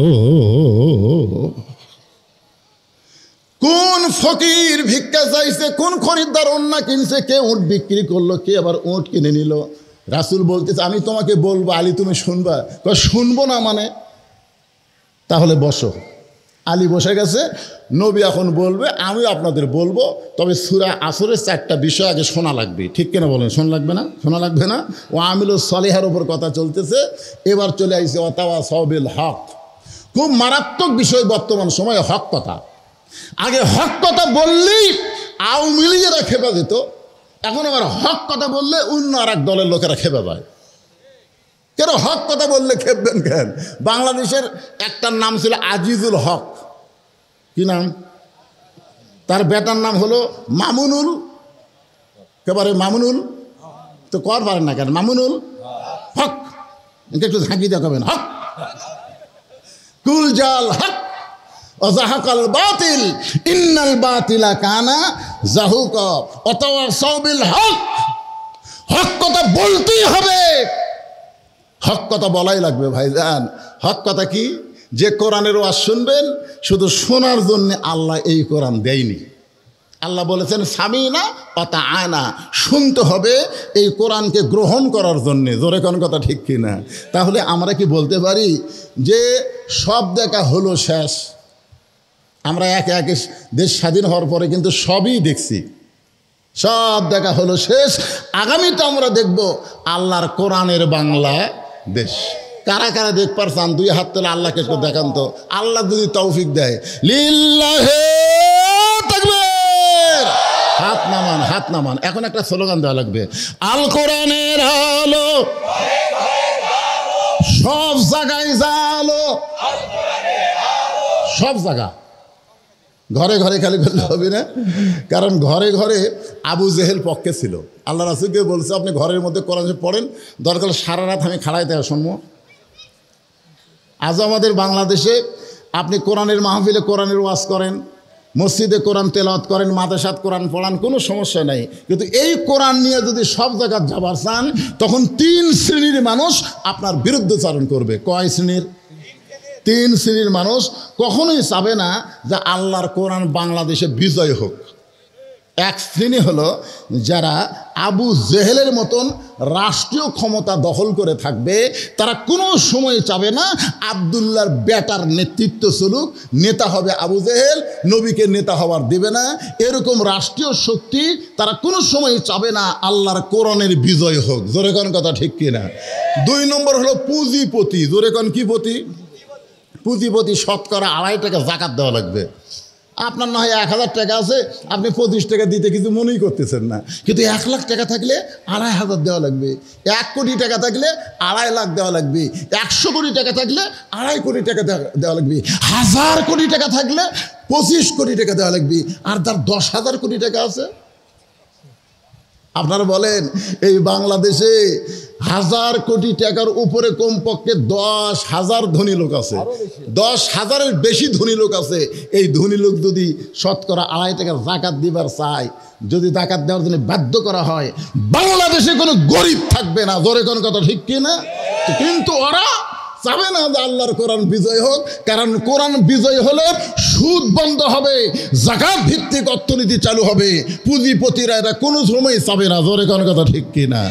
কোন ফকির ভিক্ষা চাইছে, কোন খরিদ্দার ওড়না কিনছে, কে উট বিক্রি করলো, কে আবার উট কিনে নিল। রাসূল বলতেছে আমি তোমাকে বলবো আলী তুমি শুনবা? শুনবো না মানে? তাহলে বসো। আলী বসে গেছে। নবী এখন বলবে, আমি আপনাদের বলবো, তবে সূরা আসরের 4টা বিষয় আগে শোনা লাগবে। ঠিক কিনা বলেন? শোনা লাগবে না? শোনা লাগবে না? ও আমিলুস সালিহার ওপর কথা চলতেছে। এবার চলে আইছে ওয়াতাওয়াসাউ বিল হক। খুব মারাত্মক বিষয় বর্তমান সময়ে হক কথা। আগে হক কথা বললেই আওয়ামী লীগেরা খেপে যেত, এখন আবার হক কথা বললে অন্য আর এক দলের লোকেরা খেপে যায়। কেন হক কথা বললে খেপবেন কেন? বাংলাদেশের একটার নাম ছিল আজিজুল হক। কি নাম? তার বেটার নাম হলো মামুনুল। কেবারে মামুনুল তো কর পারেন না কেন? মামুনুল হক। একটু ঝাঁকি দেখাবেন হক। কুল জাল হক অজাহাকাল বাতিল ইন্নাল বাতিলা কানা জাহুকা ওয়াতাওয়াসাউ বিল হক। হক কথা বলতেই হবে, হক কথা বলাই লাগবে ভাইজান। হক কথা কি? যে কোরআনের ওয়াজ শুনবেন শুধু শোনার জন্য আল্লাহ এই কোরআন দেয়নি। আল্লাহ বলেছেন সামিনা আতাআনা, শুনতে হবে এই কোরআনকে গ্রহণ করার জন্যে। জোরে কোন কথা ঠিক কিনা? তাহলে আমরা কি বলতে পারি যে সব দেখা হলো শেষ? আমরা একে একে দেশ স্বাধীন হওয়ার পরে কিন্তু সবই দেখছি, সব দেখা হলো শেষ। আগামীতে আমরা দেখব আল্লাহর কোরআনের বাংলা দেশ। কারা কারা দেখবার চান? 2 হাত তোলে আল্লাহকে একটু দেখান তো। আল্লাহ যদি তৌফিক দেয় লিল্লাহে তাকবীর, হাত নামান। নামান, হাত নামান। এখন একটা স্লোগান দেওয়া লাগবে, আল কোরআনের আলো সব জায়গায় জালো, সব জায়গা। ঘরে ঘরে খালি করলে হবে না, কারণ ঘরে ঘরে আবু জেহেল পক্ষে ছিল। আল্লাহ রাসূলকে বলছে আপনি ঘরের মধ্যে কোরআন পড়েন, দরকার সারা রাত আমি খাড়াইতে শুনবো। আজ আমাদের বাংলাদেশে আপনি কোরআনের মাহফিলে কোরআনের ওয়াজ করেন, মসজিদে কোরআন তেলাওয়াত করেন, মাদ্রাসাত কোরআন পড়ান, কোনো সমস্যা নাই। কিন্তু এই কোরআন নিয়ে যদি সব জায়গায় যাবার চান, তখন 3 শ্রেণীর মানুষ আপনার বিরুদ্ধচারণ করবে। কয় শ্রেণীর? 3 শ্রেণীর মানুষ কখনোই চাবে না যে আল্লাহর কোরআন বাংলাদেশে বিজয় হোক। এক শ্রেণী হলো যারা আবু জেহেলের মতন রাষ্ট্রীয় ক্ষমতা দখল করে থাকবে, তারা কোনো সময় চাবে না আবদুল্লাহর বেটার নেতৃত্ব চলুক, নেতা হবে আবু জেহেল, নবীকে নেতা হওয়ার দেবে না। এরকম রাষ্ট্রীয় শক্তি তারা কোনো সময় চাবে না আল্লাহর কোরআনের বিজয় হোক। জোরে কোন কথা ঠিক কিনা? 2 নম্বর হলো পুঁজিপতি। জোরে কোন কি পতি? পুঁজিপতি। শতকরা 2.5 টাকা জাকাত দেওয়া লাগবে। আপনার না হয় 1000 টাকা আছে, আপনি 25 টাকা দিতে কিছু মনেই করতেছেন না, কিন্তু 1 লাখ টাকা থাকলে 2,500 দেওয়া লাগবে। 1 কোটি টাকা থাকলে 2.5 লাখ দেওয়া লাগবে। 100 কোটি টাকা থাকলে 2.5 কোটি টাকা দেওয়া লাগবে। 1000 কোটি টাকা থাকলে 25 কোটি টাকা দেওয়া লাগবে। আর যার 10,000 কোটি টাকা আছে, আপনারা বলেন এই বাংলাদেশে 1000 কোটি টাকার উপরে কমপক্ষে 10,000 ধনী লোক আছে, 10,000-এর বেশি ধনী লোক আছে। এই ধনী লোক যদি শতকরা 2.5 টাকা জাকাত দিবার চায়, যদি জাকাত দেওয়ার জন্য বাধ্য করা হয়, বাংলাদেশে কোনো গরিব থাকবে না। জোরে কোন কথা ঠিক কিনা? কিন্তু ওরা চাবে না যে আল্লাহর কোরআন বিজয় হোক, কারণ কোরআন বিজয় হলে সুদ বন্ধ হবে, জাকাত ভিত্তিক অর্থনীতি চালু হবে। পুঁজিপতিরা এটা কোনো সময় চাবে না। জোরে কোন কথা ঠিক কিনা?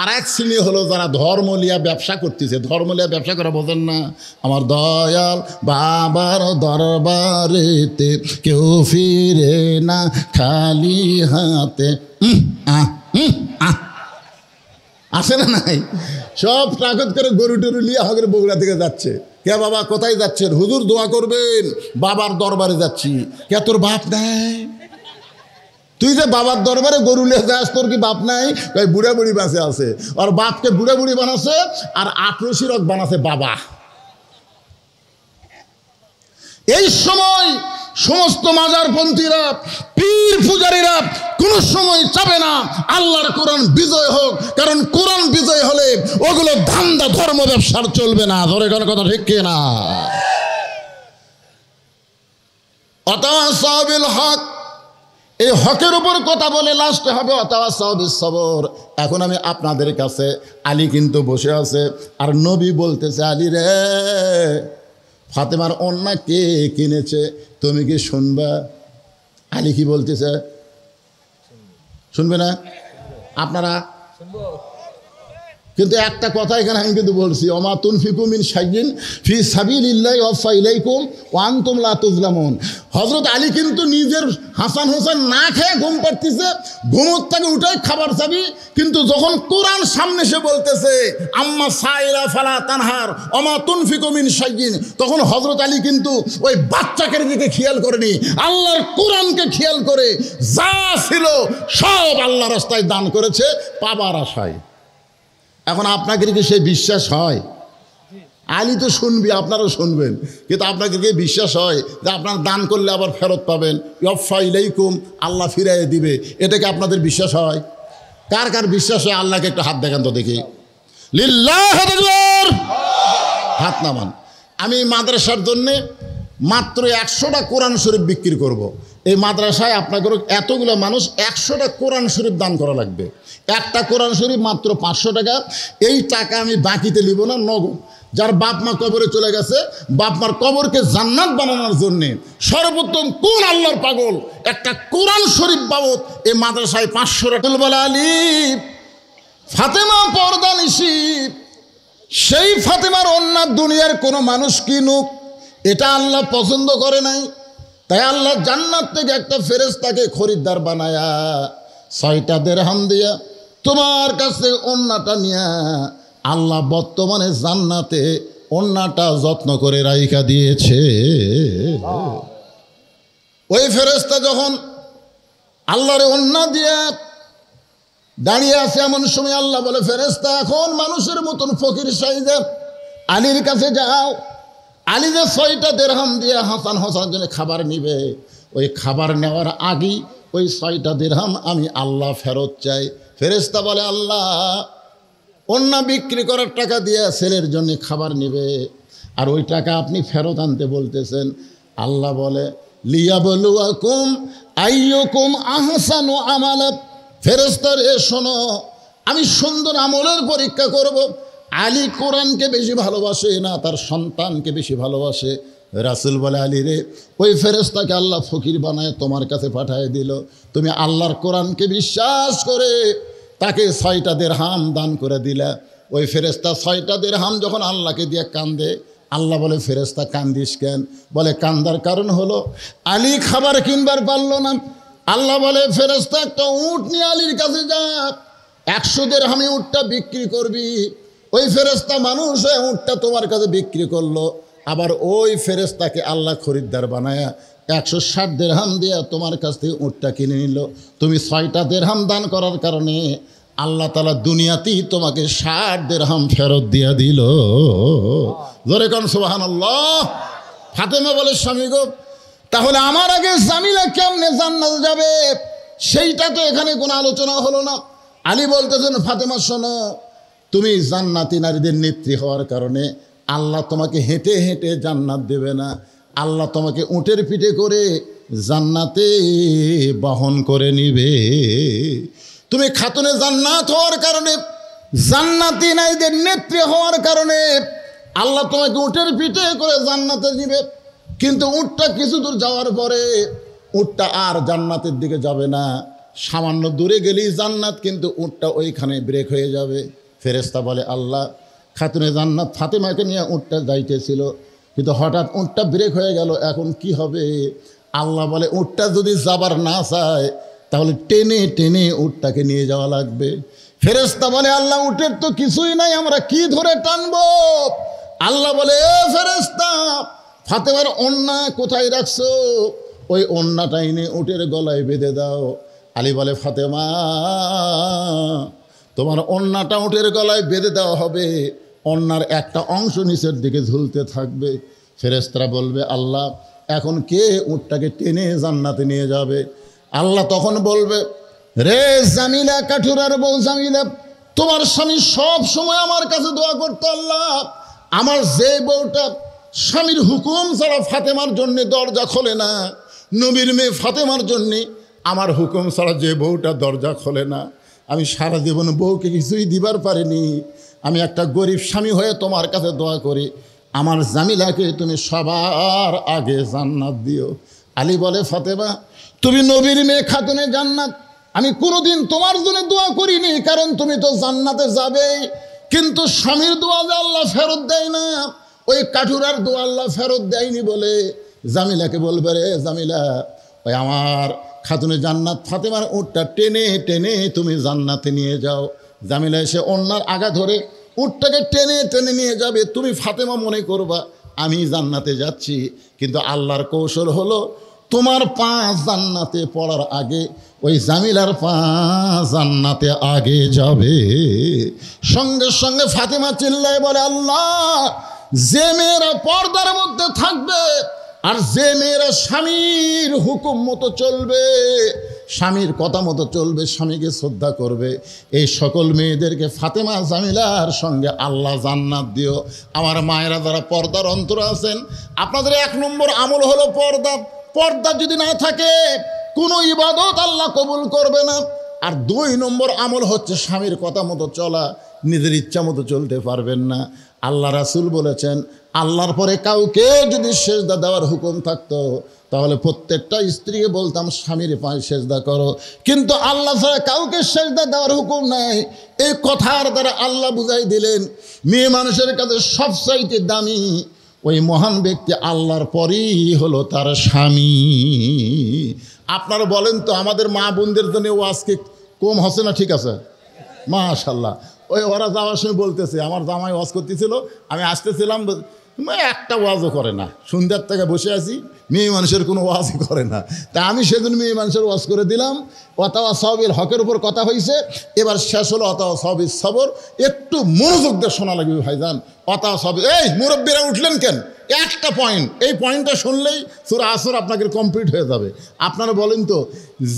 আর এক শ্রেণী হলো যারা ধর্মলিয়া ব্যবসা করতেছে। ধর্মলিয়া ব্যবসা করা বোঝেন না? আমার দয়াল বাবার দরবারেতে কেউ ফিরে না খালি হাতে। আসে না নাই? সব তাকত করে গরু টরু নিয়ে আমাদের বগুড়া থেকে যাচ্ছে। কে বাবা কোথায় যাচ্ছেন? হুজুর দোয়া করবেন, বাবার দরবারে যাচ্ছি। কে তোর বাপ নাই? তুই যে বাবার দরবারে গরু নিয়ে যাস, তোর কি বাপ নাই? ওই বুড়া বুড়ি বাঁচে আছে, আর বাপকে বুড়া বুড়ি বানাচ্ছে, আর 18 শিরক বানাচ্ছে বাবা। এই সময় সমস্ত মাজারপন্থীরা, পীর পূজারীরা কোন সময় চাবে না আল্লাহর কোরআন বিজয় হোক, কারণ কোরআন বিজয় হলে ওগুলো ধান্দা ধর্ম ব্যবসার চলবে না। ধরে কোন কথা ঠিক কিনা? আতাওয়াসাউ বিল হক, এই হকের উপর কথা বলে লাস্টে হবে আতাওয়াসাউ বিস সবর। এখন আমি আপনাদের কাছে, আলী কিন্তু বসে আছে, আর নবী বলতেছে, আলী রে, ফাতেমার ওন্না কে কিনেছে তুমি কি শুনবা? আলী কি বলতেছে? শুনবে না? আপনারা? কিন্তু একটা কথা এখানে আমি কিন্তু বলছি, ওমা তুনফিকু মিন শাইইন ফি সাবিলিল্লাহি ওয়াফা ইলাইকুম ওয়া আনতুম লা তুজলামুন। হযরত আলী কিন্তু নিজের হাসান হোসেন না খেয়ে ঘুম পাড়তেছে, ঘুমোর থেকে উঠাই খাবার চাবি, কিন্তু যখন কোরআন সামনে সে বলতেছে আম্মা সাইলা ফালা তানহার ওমা তুনফিকু মিন শাইইন, তখন হযরত আলী কিন্তু ওই বাচ্চাকের দিকে খেয়াল করেনি, আল্লাহর কোরআনকে খেয়াল করে যা ছিল সব আল্লাহর রাস্তায় দান করেছে পাবার আশায়। এখন আপনাকে কি সেই বিশ্বাস হয়? আলী তো শুনবি, আপনারাও শুনবেন, কিন্তু আপনাকে কি বিশ্বাস হয় যে আপনার দান করলে আবার ফেরত পাবেন? ওয়াফা ইলাইকুম, আল্লাহ ফিরাইয়ে দিবে, এটাকে আপনাদের বিশ্বাস হয়? কার কার বিশ্বাস হয়? আল্লাহকে একটু হাত দেখান তো দেখি। লিল্লাহ আকবার, হাত নামান। আমি মাদ্রাসার জন্যে মাত্র 100টা কোরআন শরীফ বিক্রি করব। এই মাদ্রাসায় আপনাকে এতগুলো মানুষ 100টা কোরআন শরীফ দান করা লাগবে। একটা কোরআন শরীফ মাত্র 500 টাকা। এই টাকা আমি বাকিতে নিব না, নগদ। যার বাপ মা কবরে চলে গেছে, বাপ মার কবরকে জান্নাত বানানোর জন্যে সর্বোত্তম কোন আল্লাহর পাগল একটা কোরআন শরীফ বাবদ এই মাদ্রাসায় 500 টাকা। আলী ফাতেমা পর্দা নিশি, সেই ফাতেমার অন্য দুনিয়ার কোনো মানুষ কিনুক, এটা আল্লাহ পছন্দ করে নাই। তাই আল্লাহ জান্নাত থেকে একটা ফেরেশতাকে খরিদ্দার বানায়া 6টা দিরহাম দিয়া তোমার কাছে ওন্নাটা নিয়া আল্লাহ বর্তমানে জান্নাতে ওন্নাটা যত্ন করে রাইখা দিয়েছে। ওই ফেরেশতা যখন আল্লাহরে অন্না দিয়ে দাঁড়িয়ে আছে। এমন সময় আল্লাহ বলে, ফেরেশতা এখন মানুষের মতন ফকির সাইজে আলীর কাছে যাও। আলী যে 6টা দিরহাম দিয়ে হাসান হোসেনের জন্য খাবার নিবে, ওই খাবার নেওয়ার আগেই ওই 6টা দিরহাম আমি আল্লাহ ফেরত চাই। ফেরেশতা বলে, আল্লাহ অন্য বিক্রি করার টাকা দিয়ে ছেলের জন্য খাবার নিবে, আর ওই টাকা আপনি ফেরত আনতে বলতেছেন। আল্লাহ বলে, লিয়াবলুয়াকুম আইয়ুকুম আহসানু আমালা। ফেরেশতা রে শোনো, আমি সুন্দর আমলের পরীক্ষা করব। আলী কোরআনকে বেশি ভালোবাসে না তার সন্তানকে বেশি ভালোবাসে? রাসূল বলে, আলী রে, ওই ফেরেশতাকে আল্লাহ ফকির বানায় তোমার কাছে পাঠিয়ে দিল। তুমি আল্লাহর কোরআনকে বিশ্বাস করে তাকে 6টা দিরহাম দান করে দিলা। ওই ফেরেশতা 6টা দিরহাম যখন আল্লাহকে দিয়ে কান্দে, আল্লাহ বলে, ফেরেশতা কান্দিস কেন? বলে, কান্দার কারণ হলো আলী খাবার কিনবার পারল না। আল্লাহ বলে, ফেরেশতা একটা উট নিয়ে আলীর কাছে যা, 100 দিরহামে উটটা বিক্রি করবি। ওই ফেরেশতা মানুষ হয়ে উটটা তোমার কাছে বিক্রি করলো, আবার ওই ফেরেশতাকে আল্লাহ খরিদ্দার বানায়া 160 দিরহাম দিয়ে তোমার কাছ থেকে উটটা কিনে নিল। তুমি 6টা দিরহাম দান করার কারণে আল্লাহ তাআলা দুনিয়াতেই তোমাকে 60 দিরহাম ফেরত দিয়া দিল। জোরে কোন সুবহানাল্লাহ। ফাতেমা বলে, স্বামী গো, তাহলে আমার আগে জামিলা কেমনে জান্নাত যাবে? সেইটা তো এখানে কোনো আলোচনা হলো না। আলী বলতেছেন, ফাতেমা শোনো, তুমি জান্নাতি নারীদের নেত্রী হওয়ার কারণে আল্লাহ তোমাকে হেঁটে হেঁটে জান্নাত দেবে না, আল্লাহ তোমাকে উটের পিঠে করে জান্নাতে বহন করে নিবে। তুমি খাতুনে জান্নাত হওয়ার কারণে, জান্নাতি নারীদের নেত্রী হওয়ার কারণে আল্লাহ তোমাকে উটের পিঠে করে জান্নাতে নিবে। কিন্তু উটটা কিছু দূর যাওয়ার পরে উটটা আর জান্নাতের দিকে যাবে না, সামান্য দূরে গেলেই জান্নাত, কিন্তু উটটা ওইখানে ব্রেক হয়ে যাবে। ফেরেশতা বলে, আল্লাহ, খাতুনে জান্নাত ফাতেমাকে নিয়ে উটটা যাইতেছিল, কিন্তু হঠাৎ উটটা ব্রেক হয়ে গেল, এখন কি হবে? আল্লাহ বলে, উটটা যদি যাবার না চায় তাহলে টেনে টেনে উটটাকে নিয়ে যাওয়া লাগবে। ফেরেশতা বলে, আল্লাহ, উটের তো কিছুই নাই, আমরা কি ধরে টানবো? আল্লাহ বলে, এ ফেরেশতা, ফাতেমার ওন্না কোথায় রাখছো? ওই ওন্নাটা এনে উটের গলায় বেঁধে দাও। আলী বলে, ফাতেমা, তোমার ওন্নাটা উটের গলায় বেঁধে দেওয়া হবে, ওন্নার একটা অংশ নিচের দিকে ঝুলতে থাকবে। ফেরেশতারা বলবে, আল্লাহ, এখন কে উটটাকে টেনে জান্নাতে নিয়ে যাবে? আল্লাহ তখন বলবে, রে জামিলা, কাঠুরার বউ জামিলা, তোমার স্বামী সব সময় আমার কাছে দোয়া করতো, আল্লাহ, আমার যে বউটা স্বামীর হুকুম ছাড়া ফাতেমার জন্য দরজা খোলে না, নবীর মেয়ে ফাতেমার জন্যে আমার হুকুম ছাড়া যে বউটা দরজা খোলে না, আমি সারা জীবন বউকে কিছুই দিবার পারিনি, আমি একটা গরিব স্বামী হয়ে তোমার কাছে দোয়া করি, আমার জামিলাকে তুমি সবার আগে জান্নাত দিও। আলী বলে, ফাতেমা, তুমি নবীর মেয়ে, খাতুনে জান্নাত, আমি কোনোদিন তোমার জন্য দোয়া করিনি, কারণ তুমি তো জান্নাতে যাবেই, কিন্তু স্বামীর দোয়া যে আল্লাহ ফেরত দেয় না, ওই কাঠুরার দোয়া আল্লাহ ফেরত দেয়নি বলে জামিলাকে বলবে, রে জামিলা, ওই আমার খাতুনে জান্নাত ফাতেমার উটটা টেনে টেনে তুমি জান্নাতে নিয়ে যাও। জামিলা এসে ওন্নার আগা ধরে উটটাকে টেনে টেনে নিয়ে যাবে। তুমি ফাতেমা মনে করবা আমি জান্নাতে যাচ্ছি, কিন্তু আল্লাহর কৌশল হলো তোমার পা জান্নাতে পড়ার আগে ওই জামিলার পা জান্নাতে আগে যাবে। সঙ্গে সঙ্গে ফাতেমা চিল্লায় বলে, আল্লাহ, যে মেয়েরা পর্দার মধ্যে থাকবে আর যে মেয়েরা স্বামীর হুকুম মতো চলবে, স্বামীর কথা মতো চলবে, স্বামীকে শ্রদ্ধা করবে, এই সকল মেয়েদেরকে ফাতেমা জামিলার সঙ্গে আল্লাহ জান্নাত দিও। আমার মায়েরা যারা পর্দার অন্তর আছেন, আপনাদের 1 নম্বর আমল হলো পর্দা। পর্দা যদি না থাকে কোনো ইবাদত আল্লাহ কবুল করবে না। আর 2 নম্বর আমল হচ্ছে স্বামীর কথা মতো চলা, নিজের ইচ্ছা মতো চলতে পারবেন না। আল্লাহ রাসূল বলেছেন, আল্লাহর পরে কাউকে যদি সেজদা দেওয়ার হুকুম থাকতো তাহলে প্রত্যেকটা স্ত্রীকে বলতাম স্বামীর পায়ে সেজদা করো, কিন্তু আল্লাহ ছাড়া কাউকে সেজদা দেওয়ার হুকুম নাই। এই কথার দ্বারা আল্লাহ বুঝাই দিলেন, মেয়ে মানুষের কাছে সবচাইতে দামি ওই মহান ব্যক্তি আল্লাহর পরেই হলো তার স্বামী। আপনারা বলেন তো, আমাদের মা বোনদের জন্য ও আজকে কম হচ্ছে না? ঠিক আছে, মাশাল্লাহ। ওই ওরা যাওয়ার সময় বলতেছে, আমার জামাই ওয়াজ করতেছিল, আমি আসতেছিলাম, একটা ওয়াজও করে না, সন্ধ্যার থেকে বসে আছি, মেয়ে মানুষের কোনো ওয়াজই করে না। তা আমি সেদিন মেয়ে মানুষের ওয়াজ করে দিলাম, অতাওয়া সওয়াবিল হকের উপর কথা হয়েছে, এবার শেষ হলো অতাওয়া সওয়াবিল সবর। একটু মনোযোগ দিয়ে শোনা লাগবে ভাইজান। অতাওয়া সওয়াবিল, এই মুরব্বীরা উঠলেন কেন? একটা পয়েন্ট, এই পয়েন্টটা শুনলেই সূরা আসর আপনাকে কমপ্লিট হয়ে যাবে। আপনারা বলেন তো,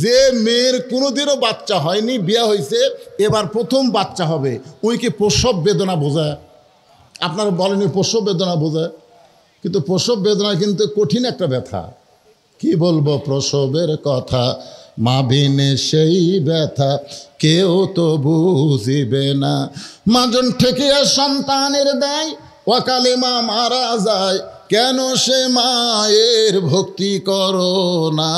যে মেয়ের কোনোদিনও বাচ্চা হয়নি, বিয়ে হয়েছে, এবার প্রথম বাচ্চা হবে, ওই কি প্রসব বেদনা বোঝায়? আপনারা বলেন প্রসব বেদনা বোঝায়? কিন্তু প্রসব বেদনা কিন্তু কঠিন একটা ব্যথা। কি বলবো প্রসবের কথা, মা বিনে সেই ব্যথা কেউ তো বুঝিবে না। মাজন ঠেকিয়া সন্তানের দেয়, অকালে মা মারা যায়, কেন সে মায়ের ভক্তি করো না।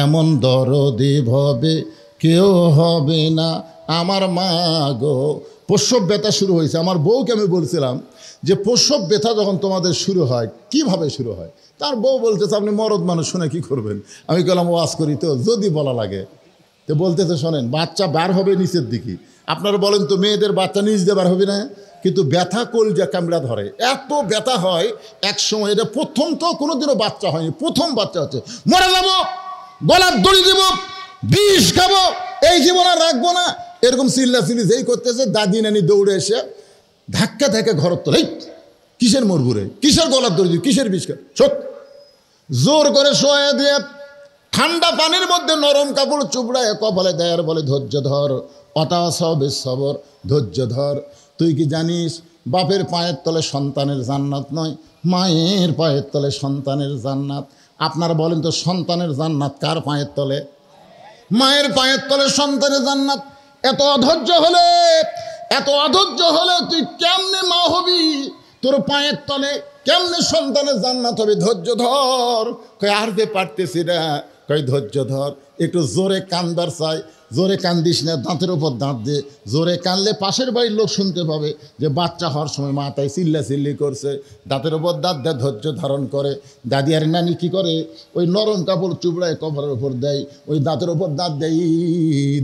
এমন দরদি ভবে কেউ হবে না আমার মা গো। প্রসব ব্যথা শুরু হয়েছে। আমার বউকে আমি বলছিলাম যে প্রসব ব্যথা যখন তোমাদের শুরু হয় কিভাবে শুরু হয়? তার বউ বলতেছে আপনি মরদ মানুষ, শুনে কি করবেন? আমি বললাম ওয়াজ করি তো, যদি বলা লাগে। তো বলতেছে শোনেন, বাচ্চা বার হবে নিচের দিকে। আপনারা বলেন তো, মেয়েদের বাচ্চা নিচ দিয়ে বার হবে না? কিন্তু ব্যথা কলজা কামড়া ধরে, এত ব্যথা হয়। এক সময়, এটা প্রথম তো কোনোদিনও বাচ্চা হয়নি, প্রথম বাচ্চা হচ্ছে, মরে যাবো, গলার দড়ি দিব, বিষ খাবো, এই জীবন আর রাখবো না, এরকম চিল্লাচিল্লি যেই করতেছে, দাদি নানি দৌড়ে এসে ধাক্কা ধাক্কা ঘরের তোলে, কিসের মরবুরে, কিসের গলার দড়ি দিব, কিসের বিষ খা, সব জোর করে শোয়া দিয়ে ঠান্ডা পানির মধ্যে নরম কাপড় চুপড়ায় কপালে দেয় আর বলে ধৈর্য ধর, অতাওয়া সওয়াবিল সবর, ধৈর্য ধর। তুই কি জানিস বাপের পায়ের তলে সন্তানের জান্নাত নয়, মায়ের পায়ের তলে সন্তানের জান্নাত। আপনারা বলেন তো, সন্তানের জান্নাত কার পায়ের তলে? মায়ের পায়ের তলে সন্তানের জান্নাত। এত অধৈর্য হলে, এত অধৈর্য হলে তুই কেমনে মা হবি? তোর পায়ের তলে কেমনে সন্তানের জান্নাত হবে? ধৈর্য ধর। কই আর যে পারতেছি না, কই ধৈর্য ধর। একটু জোরে কান্দার চাই, জোরে কান্দিস না, দাঁতের ওপর দাঁত দিয়ে। জোরে কানলে পাশের বাড়ির লোক শুনতে পাবে যে বাচ্চা হওয়ার সময় মা তাই চিল্লাচিল্লি করছে। দাঁতের ওপর দাঁত দেয়, ধৈর্য ধারণ করে। দাদি আর নানি কী করে? ওই নরম কাপড় চুবড়ায় কভারের ওপর দেয়, ওই দাঁতের ওপর দাঁত দেয়,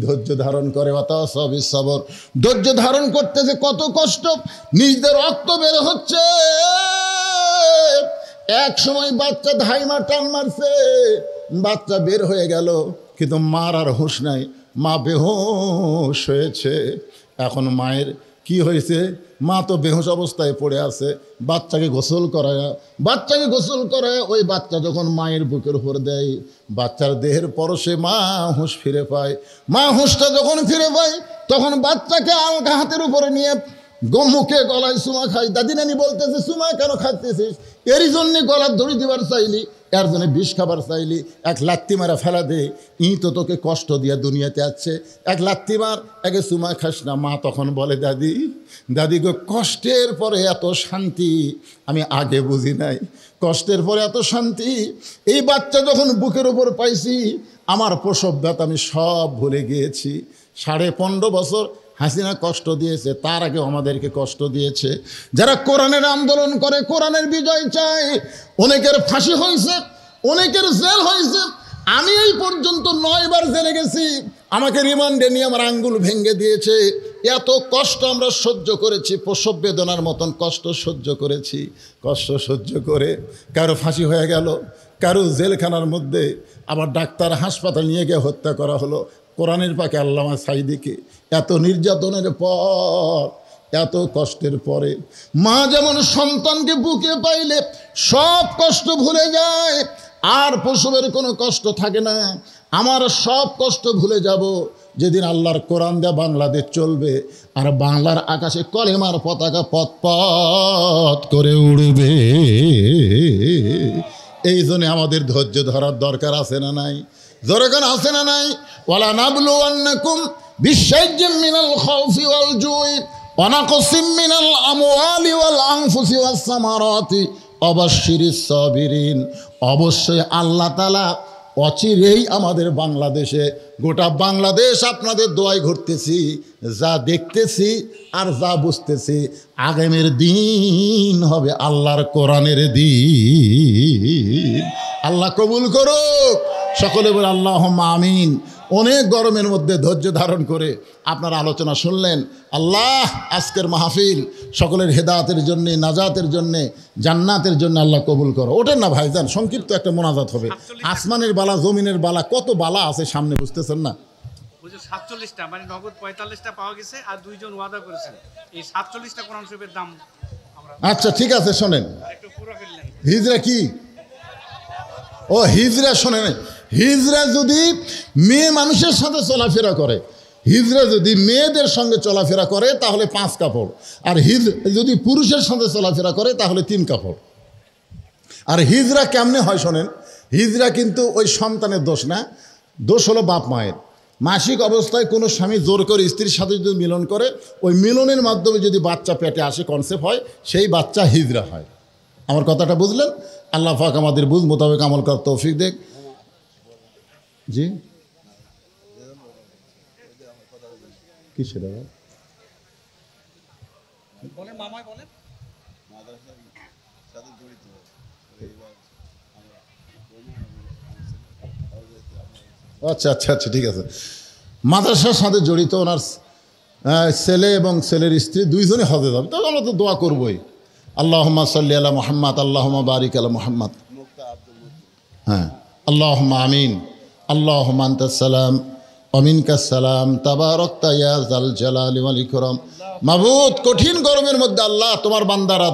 ধৈর্য ধারণ করে। অতাওয়া সওয়াবিল সবর, ধৈর্য ধারণ করতেছে। কত কষ্ট, নিজেদের রক্ত বের হচ্ছে। এক সময় বাচ্চা ধাইমা টান মারছে, বাচ্চা বের হয়ে গেল, কিন্তু মার আর হুঁশ নাই, মা বেহুশ হয়েছে। এখন মায়ের কি হয়েছে? মা তো বেহুশ অবস্থায় পড়ে আছে। বাচ্চাকে গোসল করায় ওই বাচ্চা যখন মায়ের বুকের উপর দেয়, বাচ্চার দেহের পরশে মা হুঁশ ফিরে পায়। মা হুঁশটা যখন ফিরে পায়, তখন বাচ্চাকে আলগা হাতের উপরে নিয়ে মুখে গলায় চুমা খাই। দাদি নানি বলতেছে, চুমা কেন খাইতেছিস? এরই জন্যে গলার দড়ি দিবার চাইলি, এর জন্য বিষ খাবার চাইলি, এক লাত্তি মারা ফেলা দে, তো তোকে কষ্ট দিয়া দুনিয়াতে আসছে, এক লাত্তি মার, একে চুমা খাস না। মা তখন বলে, দাদি গো, কষ্টের পরে এত শান্তি আমি আগে বুঝি নাই, কষ্টের পরে এত শান্তি এই বাচ্চা যখন বুকের ওপর পাইছি, আমার প্রসব ব্যথা আমি সব ভুলে গিয়েছি। 15.5 বছর হাসিনা কষ্ট দিয়েছে, তার আগে আমাদেরকে কষ্ট দিয়েছে। যারা কোরআনের আন্দোলন করে, কোরআনের বিজয় চায়, অনেকের ফাঁসি হয়েছে, অনেকের জেল হয়েছে। আমি এই পর্যন্ত 9 বার জেলে গেছি। আমাকে রিমান্ডে নিয়ে আমার আঙ্গুল ভেঙে দিয়েছে। এত কষ্ট আমরা সহ্য করেছি, প্রসব বেদনার মতন কষ্ট সহ্য করেছি। কষ্ট সহ্য করে কারো ফাঁসি হয়ে গেল, কারো জেলখানার মধ্যে, আবার ডাক্তার হাসপাতাল নিয়ে গিয়ে হত্যা করা হলো। কোরআনের পাকে আল্লামা সাঈদীকে এত নির্যাতনের পর, এত কষ্টের পরে, মা যেমন সন্তানকে বুকে পাইলে সব কষ্ট ভুলে যায়, আর প্রসবের কোনো কষ্ট থাকে না। আমার সব কষ্ট ভুলে যাব যেদিন আল্লাহর কোরআন দেয়া বাংলাদেশ চলবে, আর বাংলার আকাশে কলেমার পতাকা পথ করে উড়বে। এই জন্য আমাদের ধৈর্য ধরার দরকার আছে না নাই? জোরেগান আছে না নাই? ওয়ালা নাবলুওয়ান্নাকুম বিশাইইম মিনাল খাউফি ওয়াল জুই ওয়া নাকসিম মিনাল আমওয়ালি ওয়াল আনফুসি ওয়াস সামারাতি ওয়াবাশশিরিস সাবিরিন। অবশ্যই আল্লাহ তাআলা অচিরেই আমাদের বাংলাদেশে, গোটা বাংলাদেশ আপনাদের দোয়ায় ঘুরতেছি, যা দেখতেছি আর যা বুঝতেছি, আগামীর দিন হবে আল্লাহর কোরআনের দিন। আল্লাহ কবুল করুক। সকলে বলে আল্লাহুম্মা আমিন। অনেক গরমের মধ্যে ধৈর্য ধারণ করে আপনারা আলোচনা শুনলেন। আল্লাহ আজকের মাহফিল সকলের হেদায়েতের জন্যে, নাজাতের জন্যে, জান্নাতের জন্য আল্লাহ কবুল করো। ওঠেন না ভাইজান, সংক্ষিপ্ত একটা মোনাজাত হবে। আসমানের বালা, জমিনের বালা, কত বালা আছে সামনে, বুঝতেছেন না? 47টা মানে নগদ 45টা পাওয়া গেছে, আর 2 জন ওয়াদা করেছেন এই 47টা কোরআন শরীফের দাম আমরা। আচ্ছা ঠিক আছে, শোনেন একটু পুরো ফেললেন। হিজরা কি? ও হিজরা, শোনেন, হিজরা যদি মেয়ে মানুষের সাথে চলাফেরা করে, হিজরা যদি মেয়েদের সঙ্গে চলাফেরা করে তাহলে 5 কাপড়, আর যদি পুরুষের সাথে চলাফেরা করে তাহলে 3 কাপড়। আর হিজরা কেমনে হয় শোনেন, হিজরা কিন্তু ওই সন্তানের দোষ না, দোষ হলো বাপ মায়ের। মাসিক অবস্থায় কোনো স্বামী জোর করে স্ত্রীর সাথে যদি মিলন করে, ওই মিলনের মাধ্যমে যদি বাচ্চা পেটে আসে, কনসেপ্ট হয়, সেই বাচ্চা হিজরা হয়। আমার কথাটা বুঝলেন? আল্লাহ পাক আমাদের বুঝ মোতাবেক আমল করার তৌফিক দেখ। জি কি সেটা বলেন মামাই বলেন। আচ্ছা আচ্ছা আচ্ছা ঠিক আছে। মাদ্রাসার সাথে জড়িত ওনার ছেলে এবং ছেলের স্ত্রী দুইজনই হজে যাবে, তবে আমরা তো দোয়া করবোই। আল্লাহুম্মা সাল্লি আলা মুহাম্মাদ, আল্লাহুম্মা বারিক আলা মুহাম্মাদ। হ্যাঁ, আল্লাহুম্মা আমিন। আল্লাহুম্মা আনতাস সালাম ওয়া মিনকাস সালাম, তাবারাকতা ইয়া যাল জালালি ওয়াল ইকরাম। মাবুদ, কঠিন গরমের মধ্যে আল্লাহ তোমার বান্দারা